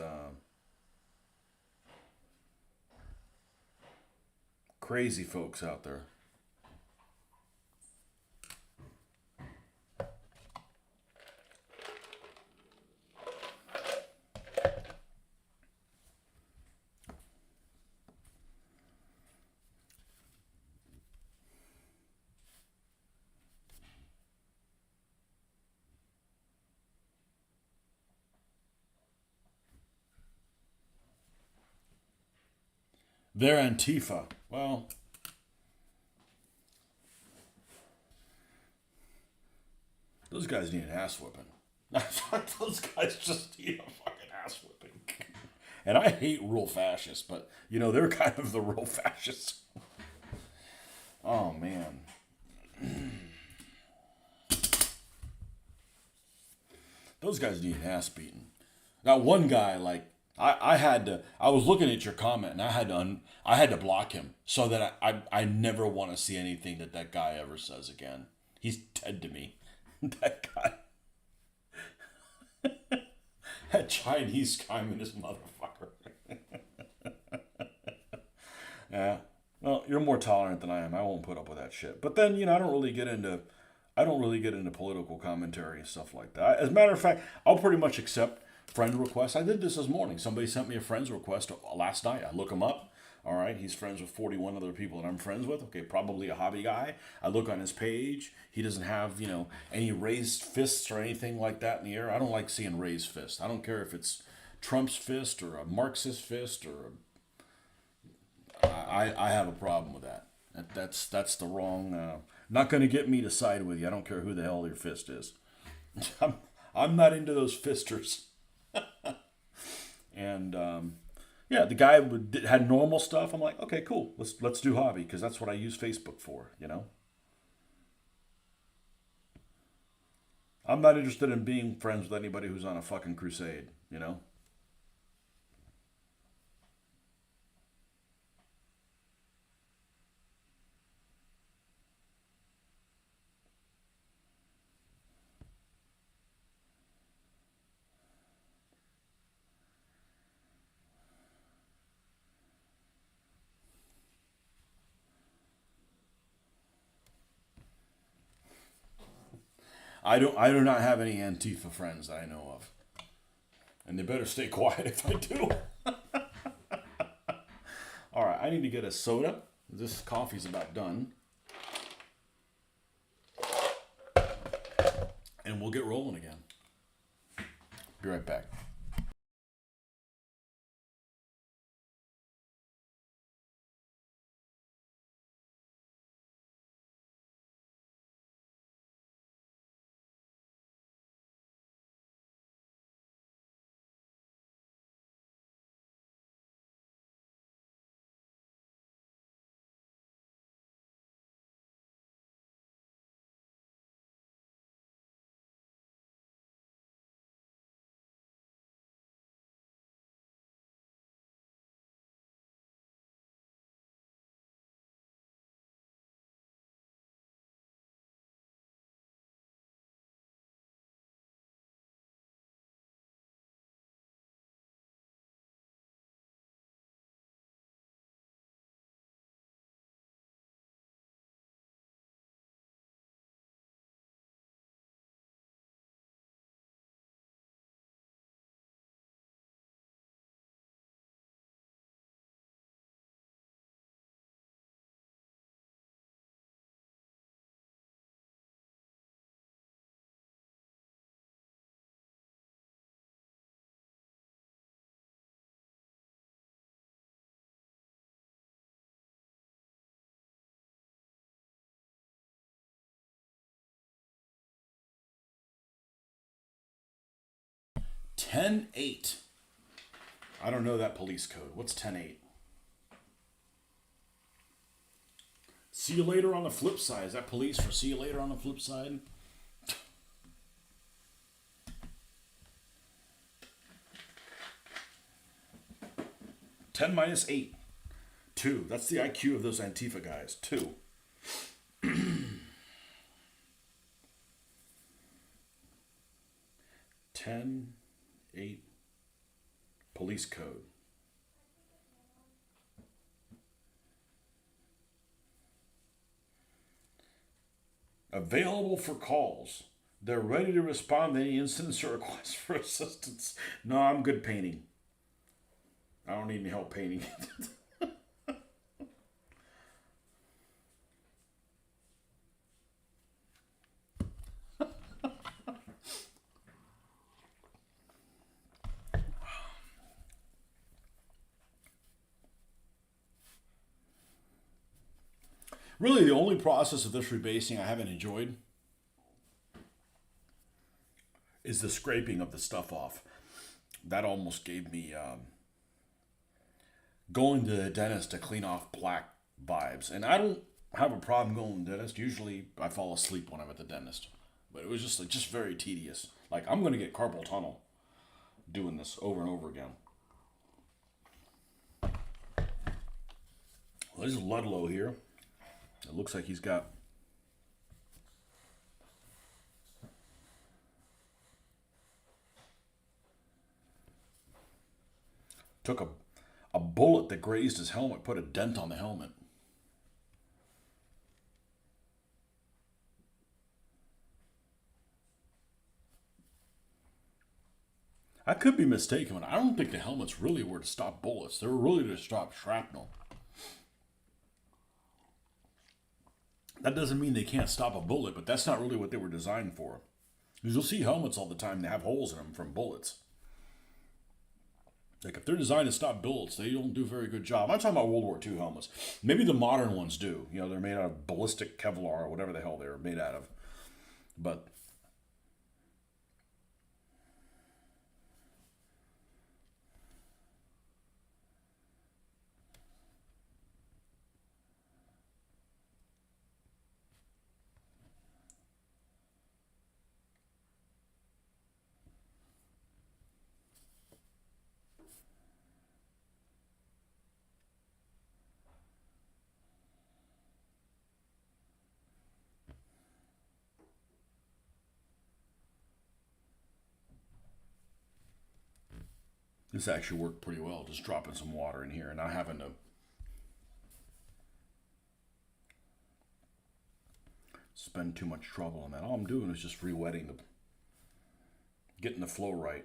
crazy folks out there. They're Antifa. Well, those guys need an ass whipping. Those guys just need a fucking ass whipping. And I hate real fascists, but you know they're kind of the real fascists. Oh man, those guys need an ass beating. Now one guy like I had to. I was looking at your comment and I had to block him so that I never want to see anything that guy ever says again. He's dead to me. That guy, that Chinese communist motherfucker. Yeah. Well, you're more tolerant than I am. I won't put up with that shit. But then, I don't really get into political commentary and stuff like that. As a matter of fact, I'll pretty much accept friend requests. I did this morning. Somebody sent me a friend's request last night. I look him up. All right, he's friends with 41 other people that I'm friends with. Okay, probably a hobby guy. I look on his page. He doesn't have, any raised fists or anything like that in the air. I don't like seeing raised fists. I don't care if it's Trump's fist or a Marxist fist or I have a problem with that. That's the wrong. Not going to get me to side with you. I don't care who the hell your fist is. I'm not into those fisters. And yeah, the guy had normal stuff. I'm like, okay, cool. Let's do hobby because that's what I use Facebook for. I'm not interested in being friends with anybody who's on a fucking crusade. I do not have any Antifa friends that I know of, and they better stay quiet if I do. All right, I need to get a soda. This coffee's about done, and we'll get rolling again. Be right back. 10-8. I don't know that police code. What's 10-8? See you later on the flip side. Is that police for see you later on the flip side? 10 minus 8. 2. That's the IQ of those Antifa guys. 2. 10-8 police code. Available for calls. They're ready to respond to any incidents or requests for assistance. No, I'm good painting. I don't need any help painting. Really, the only process of this rebasing I haven't enjoyed is the scraping of the stuff off. That almost gave me going to the dentist to clean off plaque vibes. And I don't have a problem going to the dentist. Usually I fall asleep when I'm at the dentist. But it was just very tedious. Like, I'm going to get carpal tunnel doing this over and over again. Well, there's Ludlow here. It looks like he's got took a bullet that grazed his helmet, put a dent on the helmet. I could be mistaken, but I don't think the helmets really were to stop bullets. They were really to stop shrapnel. That doesn't mean they can't stop a bullet, but that's not really what they were designed for. Because you'll see helmets all the time that have holes in them from bullets. Like, if they're designed to stop bullets, they don't do a very good job. I'm talking about World War II helmets. Maybe the modern ones do. You know, they're made out of ballistic Kevlar or whatever the hell they're made out of. But this actually worked pretty well, just dropping some water in here and not having to spend too much trouble on that. All I'm doing is just re-wetting getting the flow right.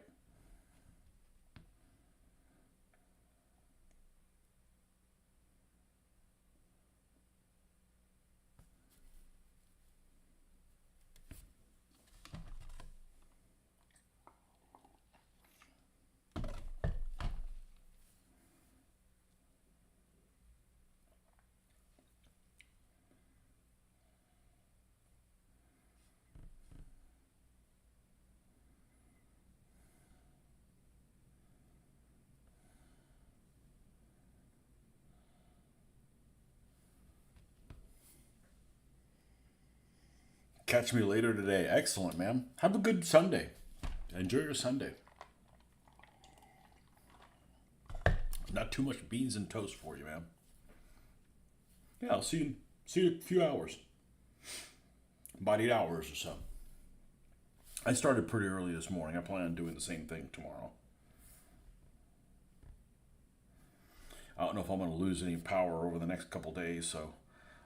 Catch me later today. Excellent, man. Have a good Sunday. Enjoy your Sunday. Not too much beans and toast for you, man. Yeah, I'll see you in a few hours. About 8 hours or so. I started pretty early this morning. I plan on doing the same thing tomorrow. I don't know if I'm going to lose any power over the next couple days, so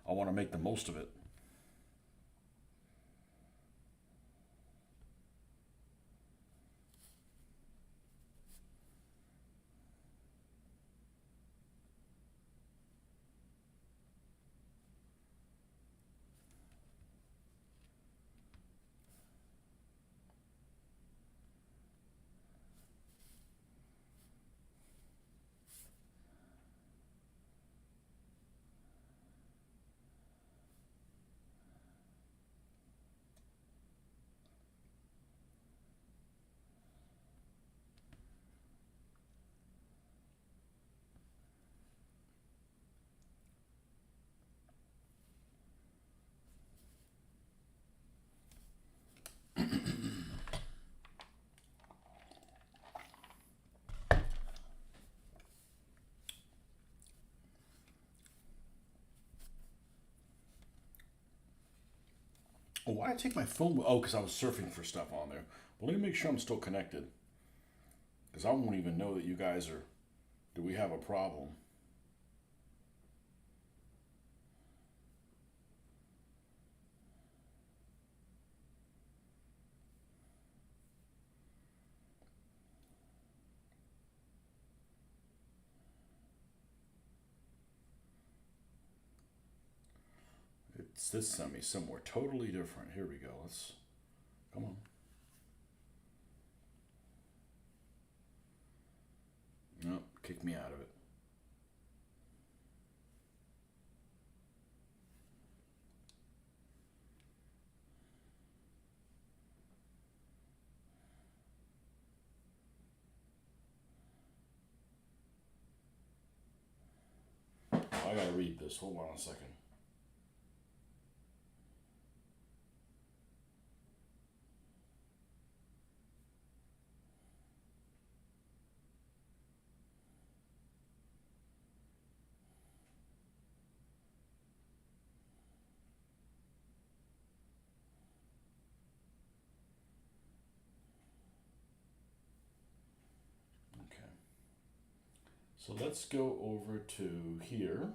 I want to make the most of it. Why did I take my phone? Oh, because I was surfing for stuff on there. Well, let me make sure I'm still connected. Because I won't even know that you guys are. Do we have a problem? It's this sent me somewhere totally different. Here we go. Let's. Come on. No, kick me out of it. I gotta read this. Hold on a second. Okay. So let's go over to here.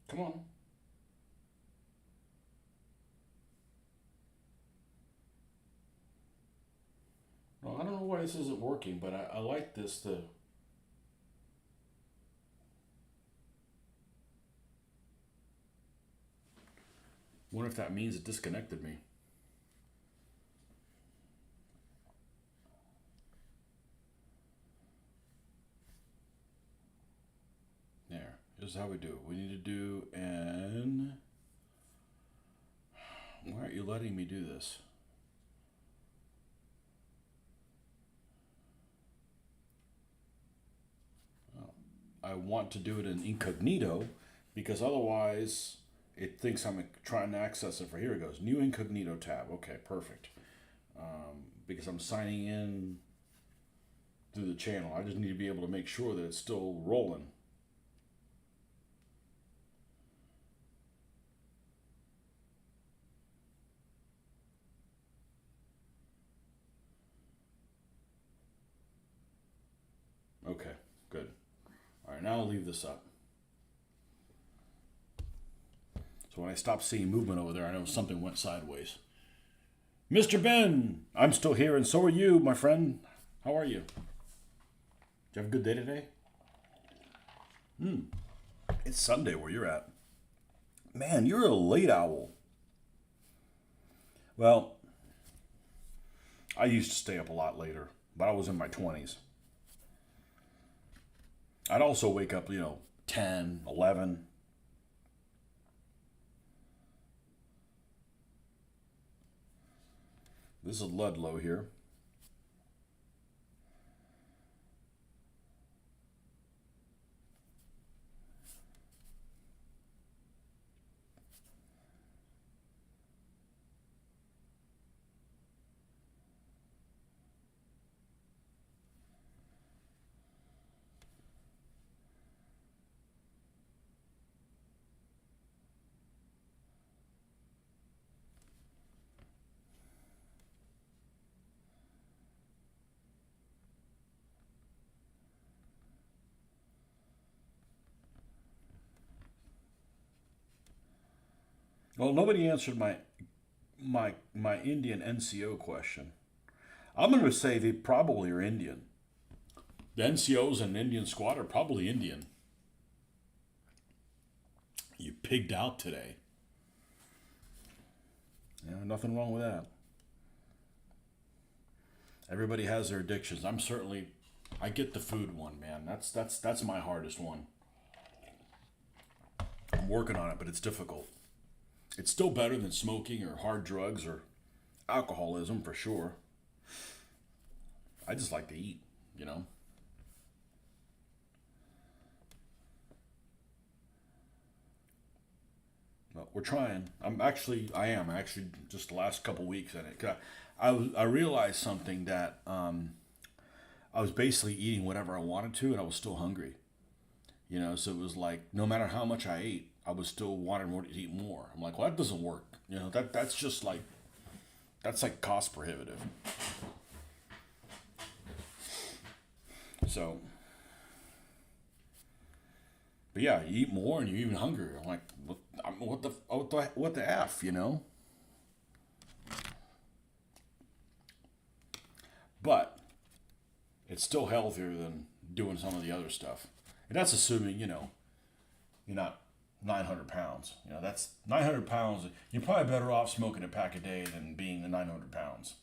Come on. No, I don't know why this isn't working, but I like this. Wonder if that means it disconnected me. There. Here's how we do it. We need to do an. Why aren't you letting me do this? I want to do it in incognito because otherwise it thinks I'm trying to access it. For here it goes, new incognito tab. Okay, perfect. Because I'm signing in through the channel, I just need to be able to make sure that it's still rolling. Okay, good. All right, now I'll leave this up. So when I stop seeing movement over there, I know something went sideways. Mr. Ben, I'm still here, and so are you, my friend. How are you? Did you have a good day today? It's Sunday where you're at. Man, you're a late owl. Well, I used to stay up a lot later, but I was in my 20s. I'd also wake up, 10, 11. This is Ludlow here. Well, nobody answered my Indian NCO question. I'm going to say they probably are Indian. The NCOs and Indian squad are probably Indian. You pigged out today. Yeah, nothing wrong with that. Everybody has their addictions. I get the food one, man. That's my hardest one. I'm working on it, but it's difficult. It's still better than smoking or hard drugs or alcoholism for sure. I just like to eat, you know. But we're trying. I am actually just the last couple weeks in it. 'Cause I realized something that I was basically eating whatever I wanted to, and I was still hungry. You know, so it was like no matter how much I ate, I was still wanting more to eat more. I'm like, well, that doesn't work. You know, that's just like that's like cost prohibitive. So, but yeah, you eat more and you're even hungrier. I'm like, what the f, you know? But it's still healthier than doing some of the other stuff. And that's assuming, you're not 900 pounds. You know, that's 900 pounds. You're probably better off smoking a pack a day than being the 900 pounds.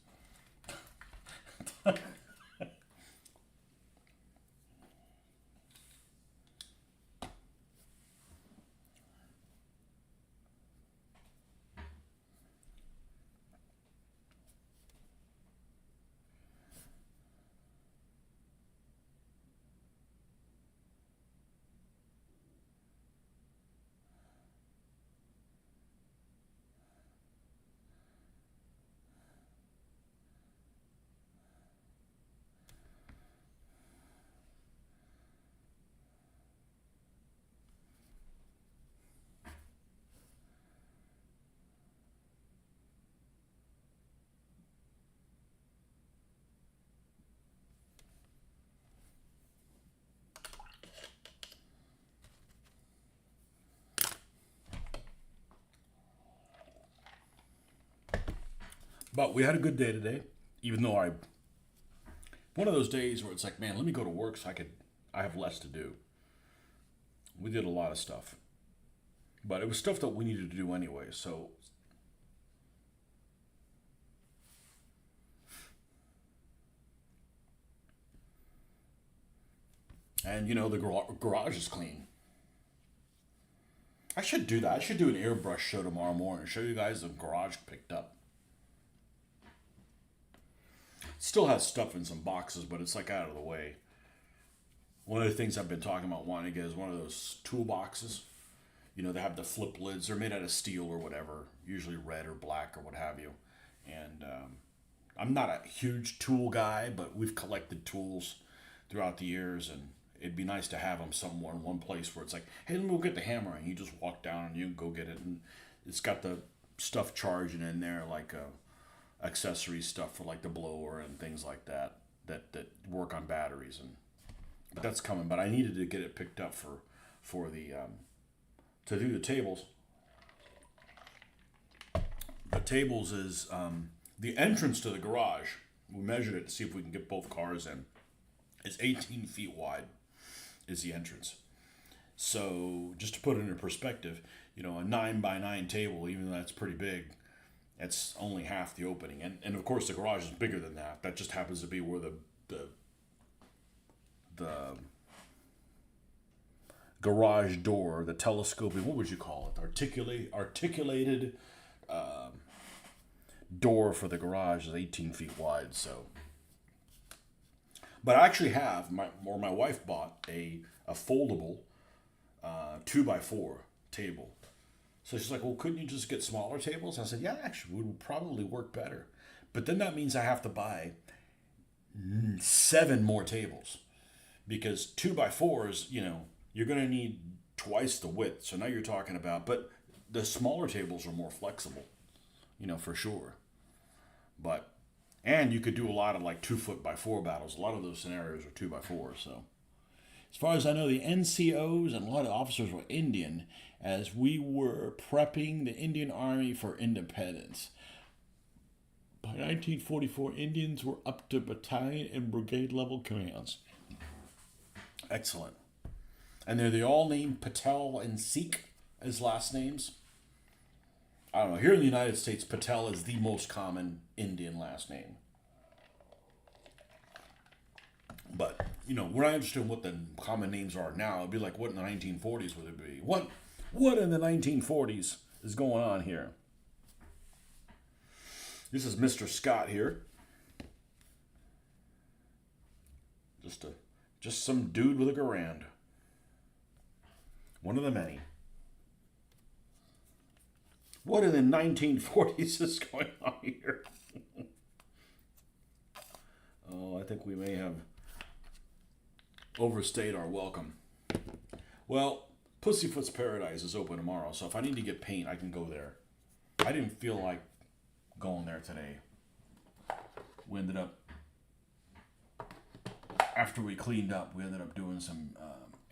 But we had a good day today, even though one of those days where it's like, man, let me go to work so I have less to do. We did a lot of stuff, but it was stuff that we needed to do anyway. So, and the garage is clean. I should do that. I should do an airbrush show tomorrow morning. Show you guys the garage picked up. Still has stuff in some boxes, but it's like out of the way. One of the things I've been talking about wanting to get is one of those toolboxes. You know, they have the flip lids. They're made out of steel or whatever, usually red or black or what have you. And I'm not a huge tool guy, but we've collected tools throughout the years, and it'd be nice to have them somewhere in one place where it's like, hey, let me go get the hammer, and you just walk down and you can go get it, and it's got the stuff charging in there, like accessory stuff for like the blower and things like that work on batteries, and but that's coming. But I needed to get it picked up for the to do the tables. The tables is the entrance to the garage. We measured it to see if we can get both cars in. It's 18 feet wide is the entrance. So just to put it in perspective, a 9x9 table, even though that's pretty big, that's only half the opening. And of course the garage is bigger than that. That just happens to be where the garage door, the telescoping, what would you call it? Articulated door for the garage is 18 feet wide. So, but I actually have my wife bought a foldable 2x4 table. So she's like, well, couldn't you just get smaller tables? I said, yeah, actually, it would probably work better. But then that means I have to buy 7 more tables because 2x4s, you're going to need twice the width. So now you're talking about, but the smaller tables are more flexible, for sure. But, and you could do a lot of like 2-foot-by-4 battles. A lot of those scenarios are 2x4. So as far as I know, the NCOs and a lot of officers were Indian as we were prepping the Indian Army for independence. By 1944, Indians were up to battalion and brigade level commands. Excellent. And they're all named Patel and Sikh as last names. I don't know. Here in the United States, Patel is the most common Indian last name. But, we're not interested in what the common names are now. It'd be like, what in the 1940s would it be? What in the 1940s is going on here? This is Mr. Scott here. Just some dude with a Garand. One of the many. What in the 1940s is going on here? Oh, I think we may have overstayed our welcome. Well, Pussyfoot's Paradise is open tomorrow, so if I need to get paint, I can go there. I didn't feel like going there today. We ended up, after we cleaned up, we ended up doing some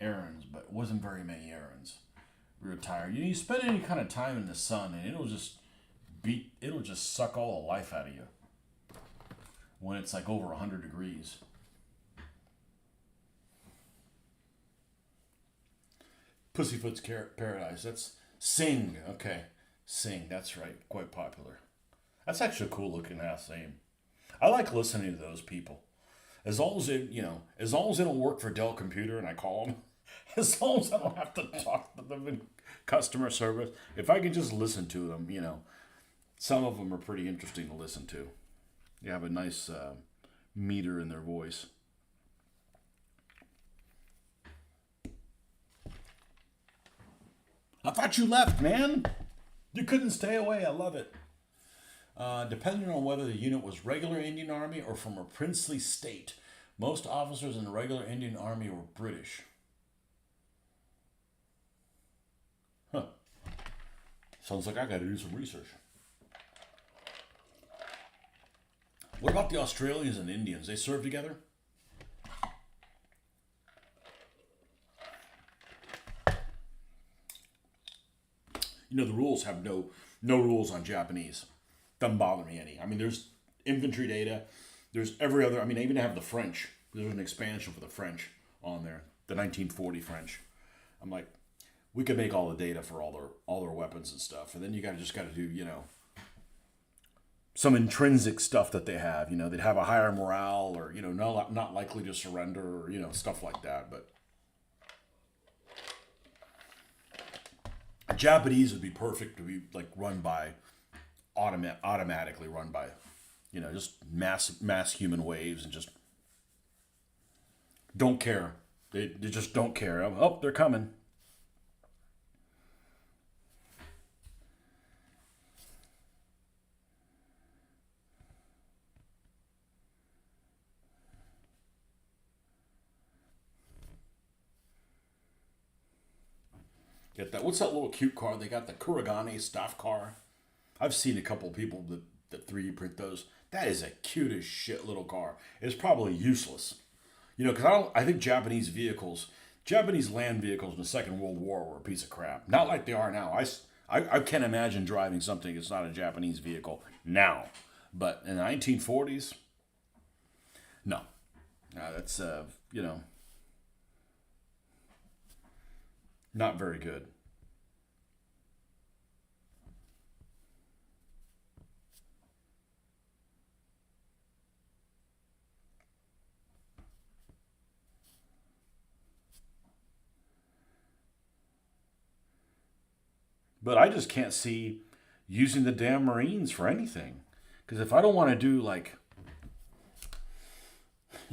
errands, but it wasn't very many errands. We were tired. You spend any kind of time in the sun, and it'll just suck all the life out of you when it's like over 100 degrees. Pussyfoot's Paradise. That's Sing. Okay, Sing. That's right. Quite popular. That's actually a cool looking ass name. I like listening to those people. As long as as long as they don't work for Dell Computer and I call them, as long as I don't have to talk to them in customer service, if I can just listen to them, some of them are pretty interesting to listen to. They have a nice meter in their voice. I thought you left, man. You couldn't stay away. I love it. Depending on whether the unit was regular Indian Army or from a princely state, most officers in the regular Indian Army were British. Huh. Sounds like I got to do some research. What about the Australians and Indians? They serve together? The rules have no rules on Japanese. Doesn't bother me any. I mean, there's infantry data. There's every other. I mean, I even have the French. There's an expansion for the French on there, the 1940 French. I'm like, we could make all the data for all their weapons and stuff, and then you just got to do some intrinsic stuff that they have. They'd have a higher morale, or not likely to surrender, or stuff like that. But Japanese would be perfect to be like run by automatically run by just mass human waves, and just don't care. They just don't care. Oh, they're coming. Get that. What's that little cute car? They got the Kuragane staff car. I've seen a couple of people that 3D print those. That is a cute as shit little car. It's probably useless. Because I think Japanese land vehicles in the Second World War were a piece of crap. Not like they are now. I can't imagine driving something that's not a Japanese vehicle now. But in the 1940s, no. That's, not very good. But I just can't see using the damn Marines for anything. Because if I don't want to do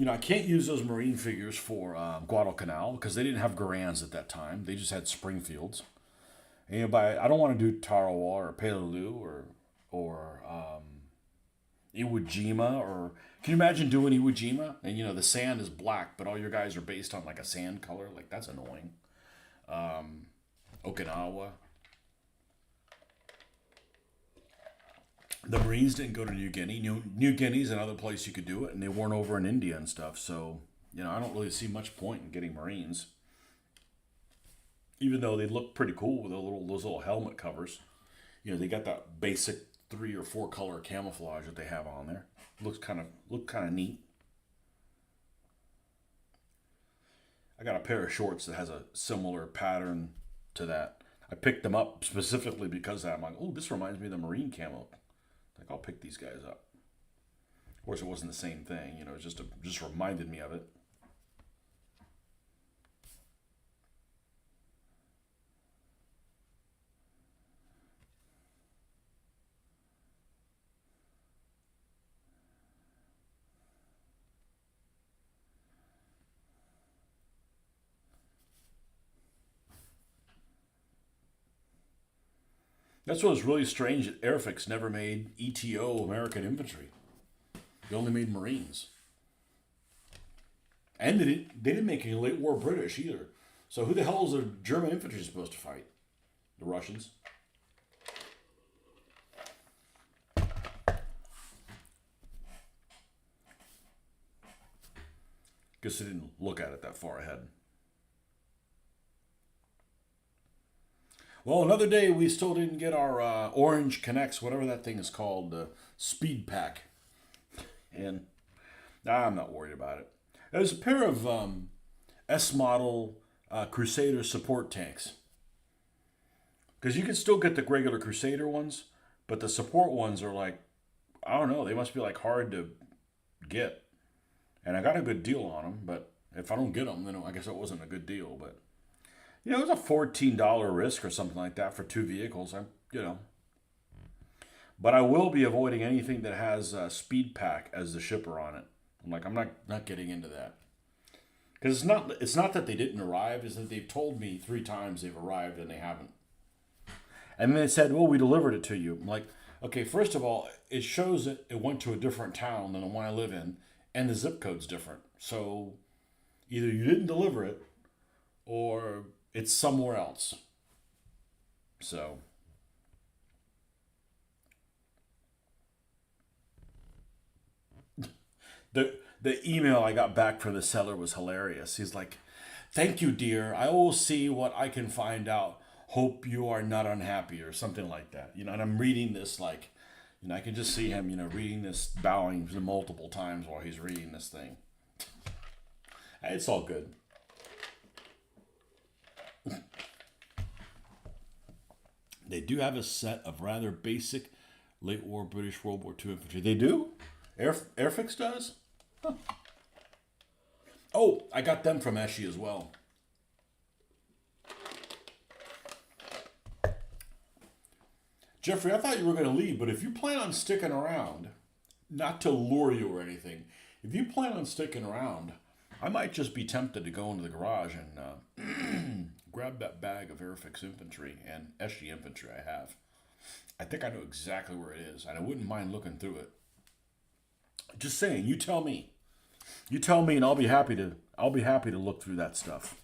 I can't use those Marine figures for Guadalcanal because they didn't have Garands at that time. They just had Springfields. And I don't want to do Tarawa or Peleliu or Iwo Jima, or can you imagine doing Iwo Jima? And the sand is black, but all your guys are based on like a sand color. Like, that's annoying. Okinawa. The Marines didn't go to New Guinea. New Guinea's another place you could do it, and they weren't over in India and stuff. So, I don't really see much point in getting Marines. Even though they look pretty cool with those little helmet covers. They got that basic 3 or 4 color camouflage that they have on there. Look kind of neat. I got a pair of shorts that has a similar pattern to that. I picked them up specifically because I'm like, oh, this reminds me of the Marine camo. Like, I'll pick these guys up. Of course, it wasn't the same thing. It just reminded me of it. That's what was really strange that Airfix never made ETO American infantry. They only made Marines. And they didn't make any late war British either. So who the hell is the German infantry supposed to fight? The Russians? Guess they didn't look at it that far ahead. Well, another day we still didn't get our Orange Connects, whatever that thing is called, speed pack. And I'm not worried about it. There's a pair of S model Crusader support tanks. Because you can still get the regular Crusader ones, but the support ones are like, I don't know, they must be like hard to get. And I got a good deal on them, but if I don't get them, then I guess it wasn't a good deal. But it was a $14 risk or something like that for two vehicles. But I will be avoiding anything that has Speed Pack as the shipper on it. I'm not getting into that because it's not that they didn't arrive. It's that they've told me 3 times they've arrived and they haven't. And then they said, "Well, we delivered it to you." I'm like, okay, first of all, it shows that it went to a different town than the one I live in, and the zip code's different. So either you didn't deliver it, or it's somewhere else. So the email I got back from the seller was hilarious. He's like, "Thank you, dear. I will see what I can find out. Hope you are not unhappy," or something like that. And I'm reading this like, I can just see him, reading this, bowing multiple times while he's reading this thing. It's all good. They do have a set of rather basic late war British World War II infantry. They do? Airfix does? Huh. Oh, I got them from Eshy as well. Jeffrey, I thought you were going to leave, but if you plan on sticking around, not to lure you or anything, if you plan on sticking around, I might just be tempted to go into the garage and grab that bag of Airfix infantry and Eshy infantry I have. I think I know exactly where it is, and I wouldn't mind looking through it. Just saying, you tell me. You tell me, and I'll be happy to look through that stuff.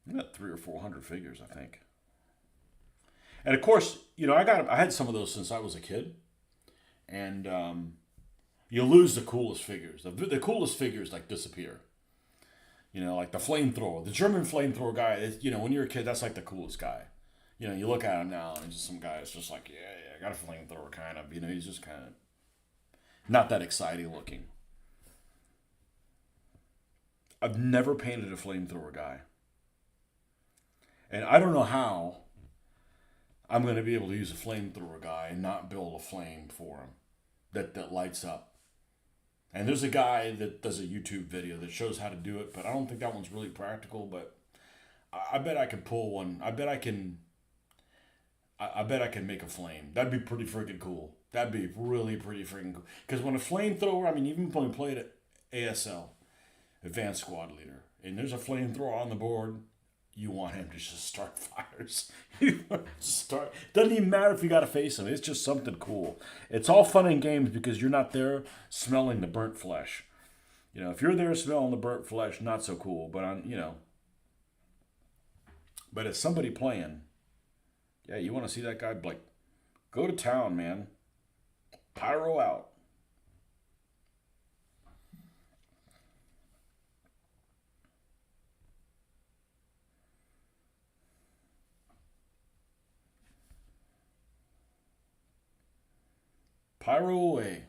I got 300 or 400 figures, I think. And of course, I had some of those since I was a kid, and you lose the coolest figures. The coolest figures like disappear. Like the flamethrower, the German flamethrower guy. When you're a kid, that's like the coolest guy. You look at him now, and he's just some guy that's just like, yeah, I got a flamethrower, kind of. He's just kind of not that exciting looking. I've never painted a flamethrower guy, and I don't know how I'm going to be able to use a flamethrower guy and not build a flame for him that lights up. And there's a guy that does a YouTube video that shows how to do it, but I don't think that one's really practical. But I bet I can pull one. I bet I can make a flame. That'd be pretty freaking cool. That'd be really pretty freaking cool. Because when a flamethrower, even when we played at ASL, Advanced Squad Leader, and there's a flamethrower on the board, you want him to just start fires. Doesn't even matter if you got to face him. It's just something cool. It's all fun and games because you're not there smelling the burnt flesh. If you're there smelling the burnt flesh, not so cool. But But as somebody playing, yeah, you want to see that guy like go to town, man. Pyro out. Pyro away.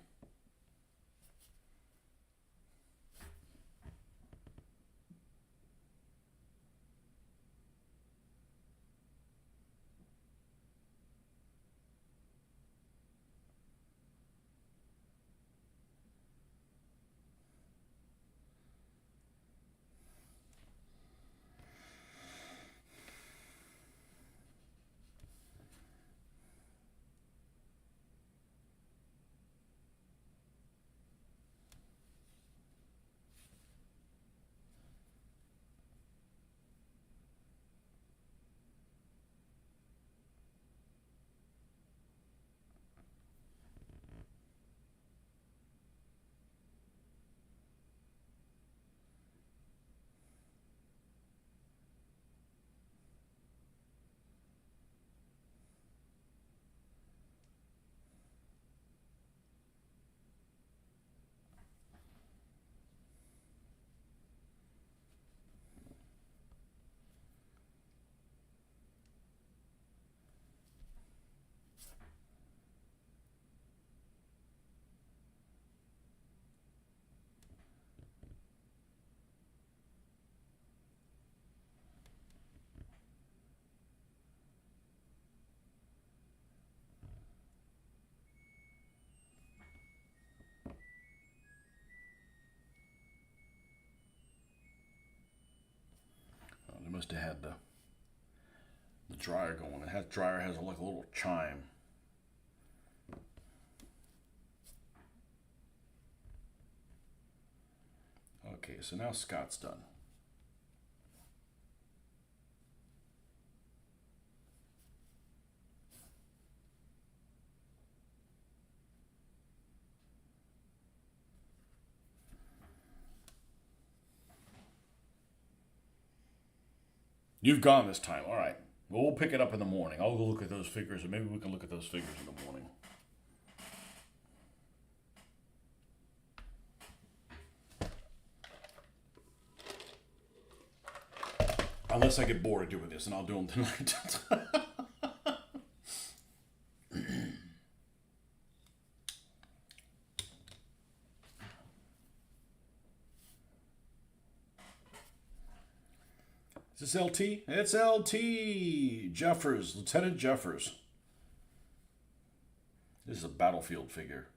must have had the dryer going. The dryer has like a little chime. Okay, so now Scott's done. You've gone this time. All right. Well, we'll pick it up in the morning. I'll go look at those figures, and maybe we can look at those figures in the morning. Unless I get bored of doing this, and I'll do them tonight. Is this LT? It's LT! Jeffers, Lieutenant Jeffers. This is a battlefield figure.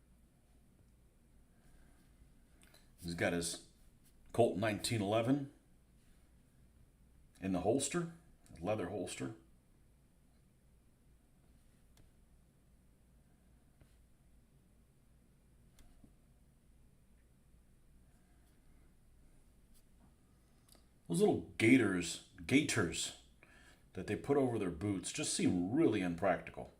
He's got his Colt 1911 in the holster, leather holster. Those little gaiters that they put over their boots just seem really impractical.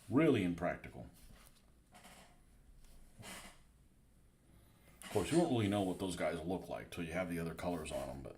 Really impractical. Of course, you won't really know what those guys look like till you have the other colors on them, but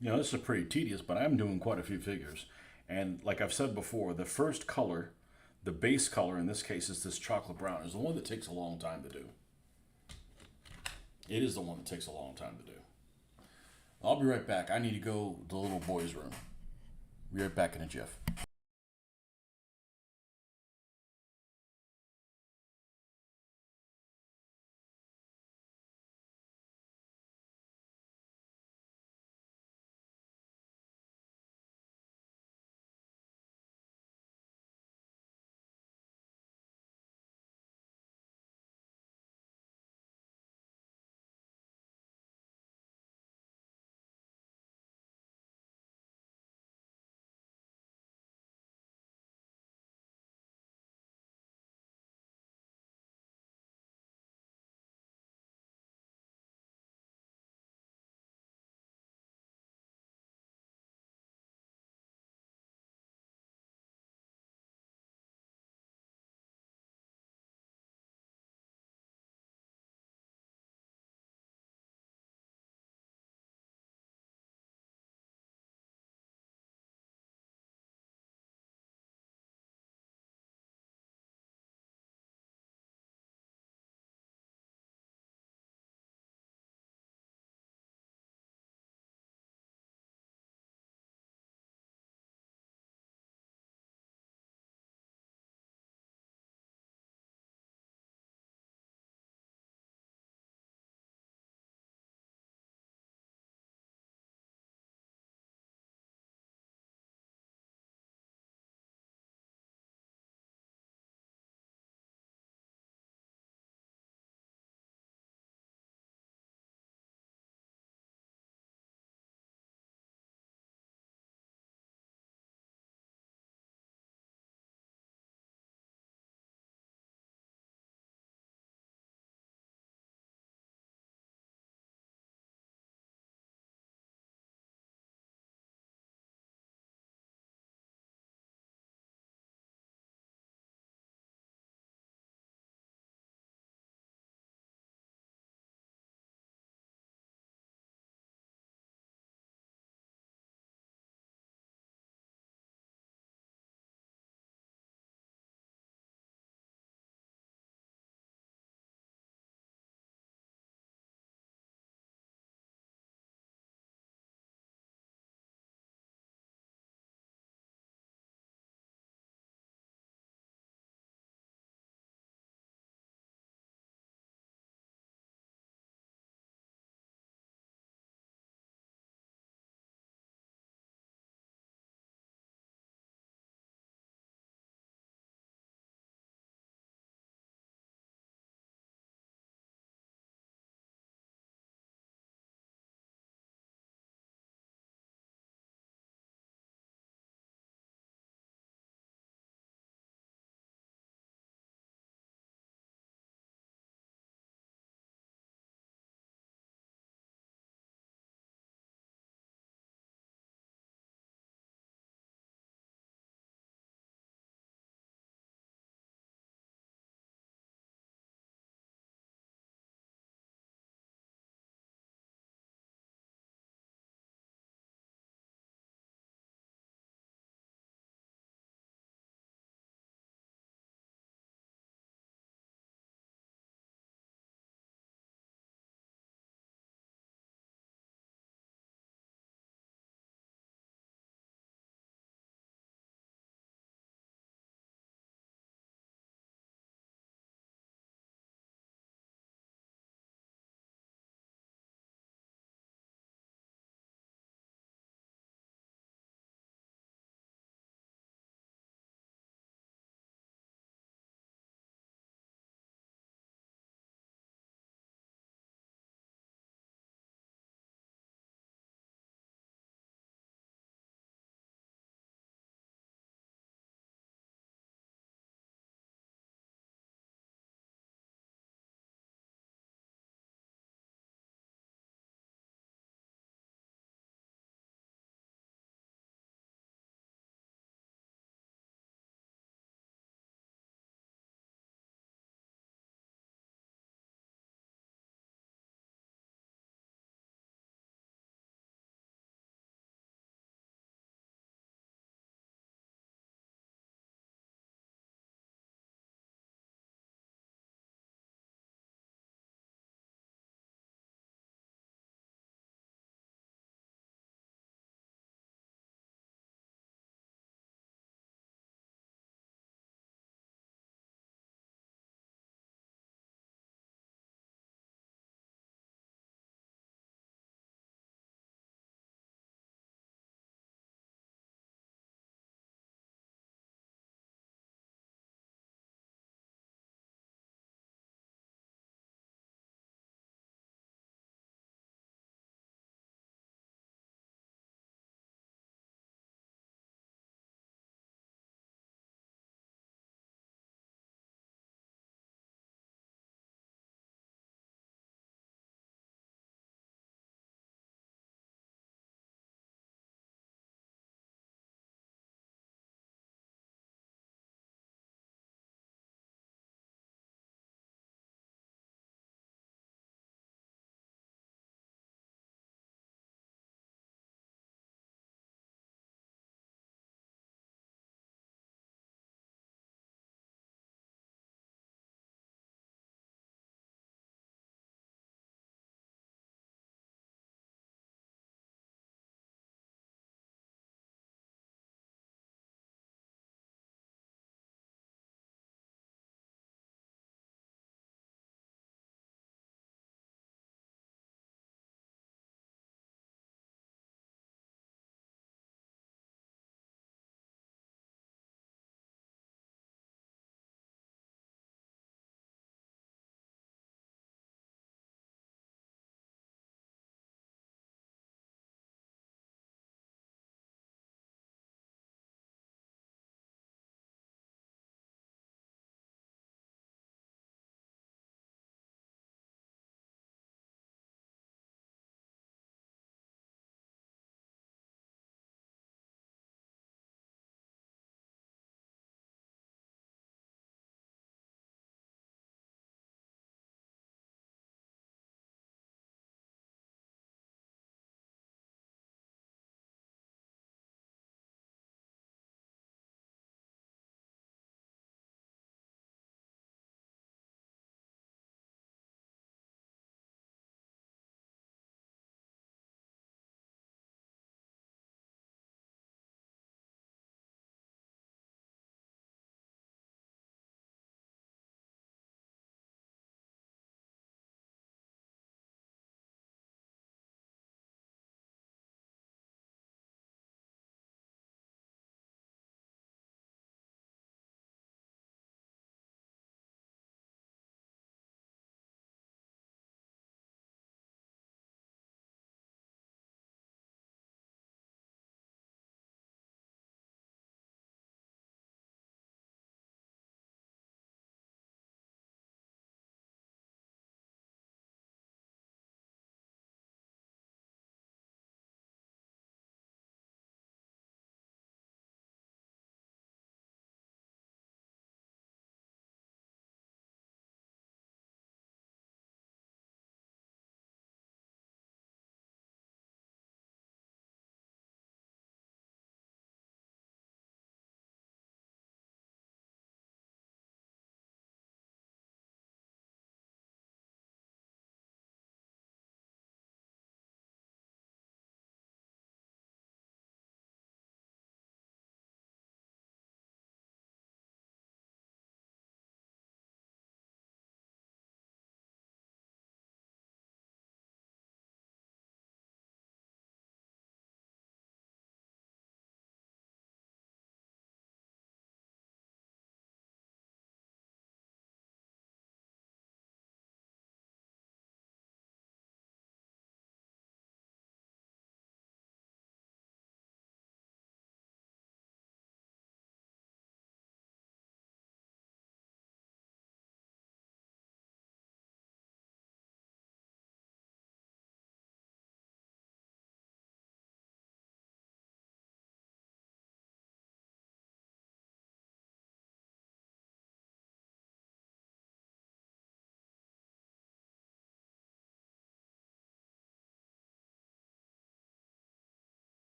this is pretty tedious, but I'm doing quite a few figures. And like I've said before, the first color, the base color in this case is this chocolate brown, is the one that takes a long time to do. It is the one that takes a long time to do. I'll be right back. I need to go to the little boy's room. Be right back in a jiff.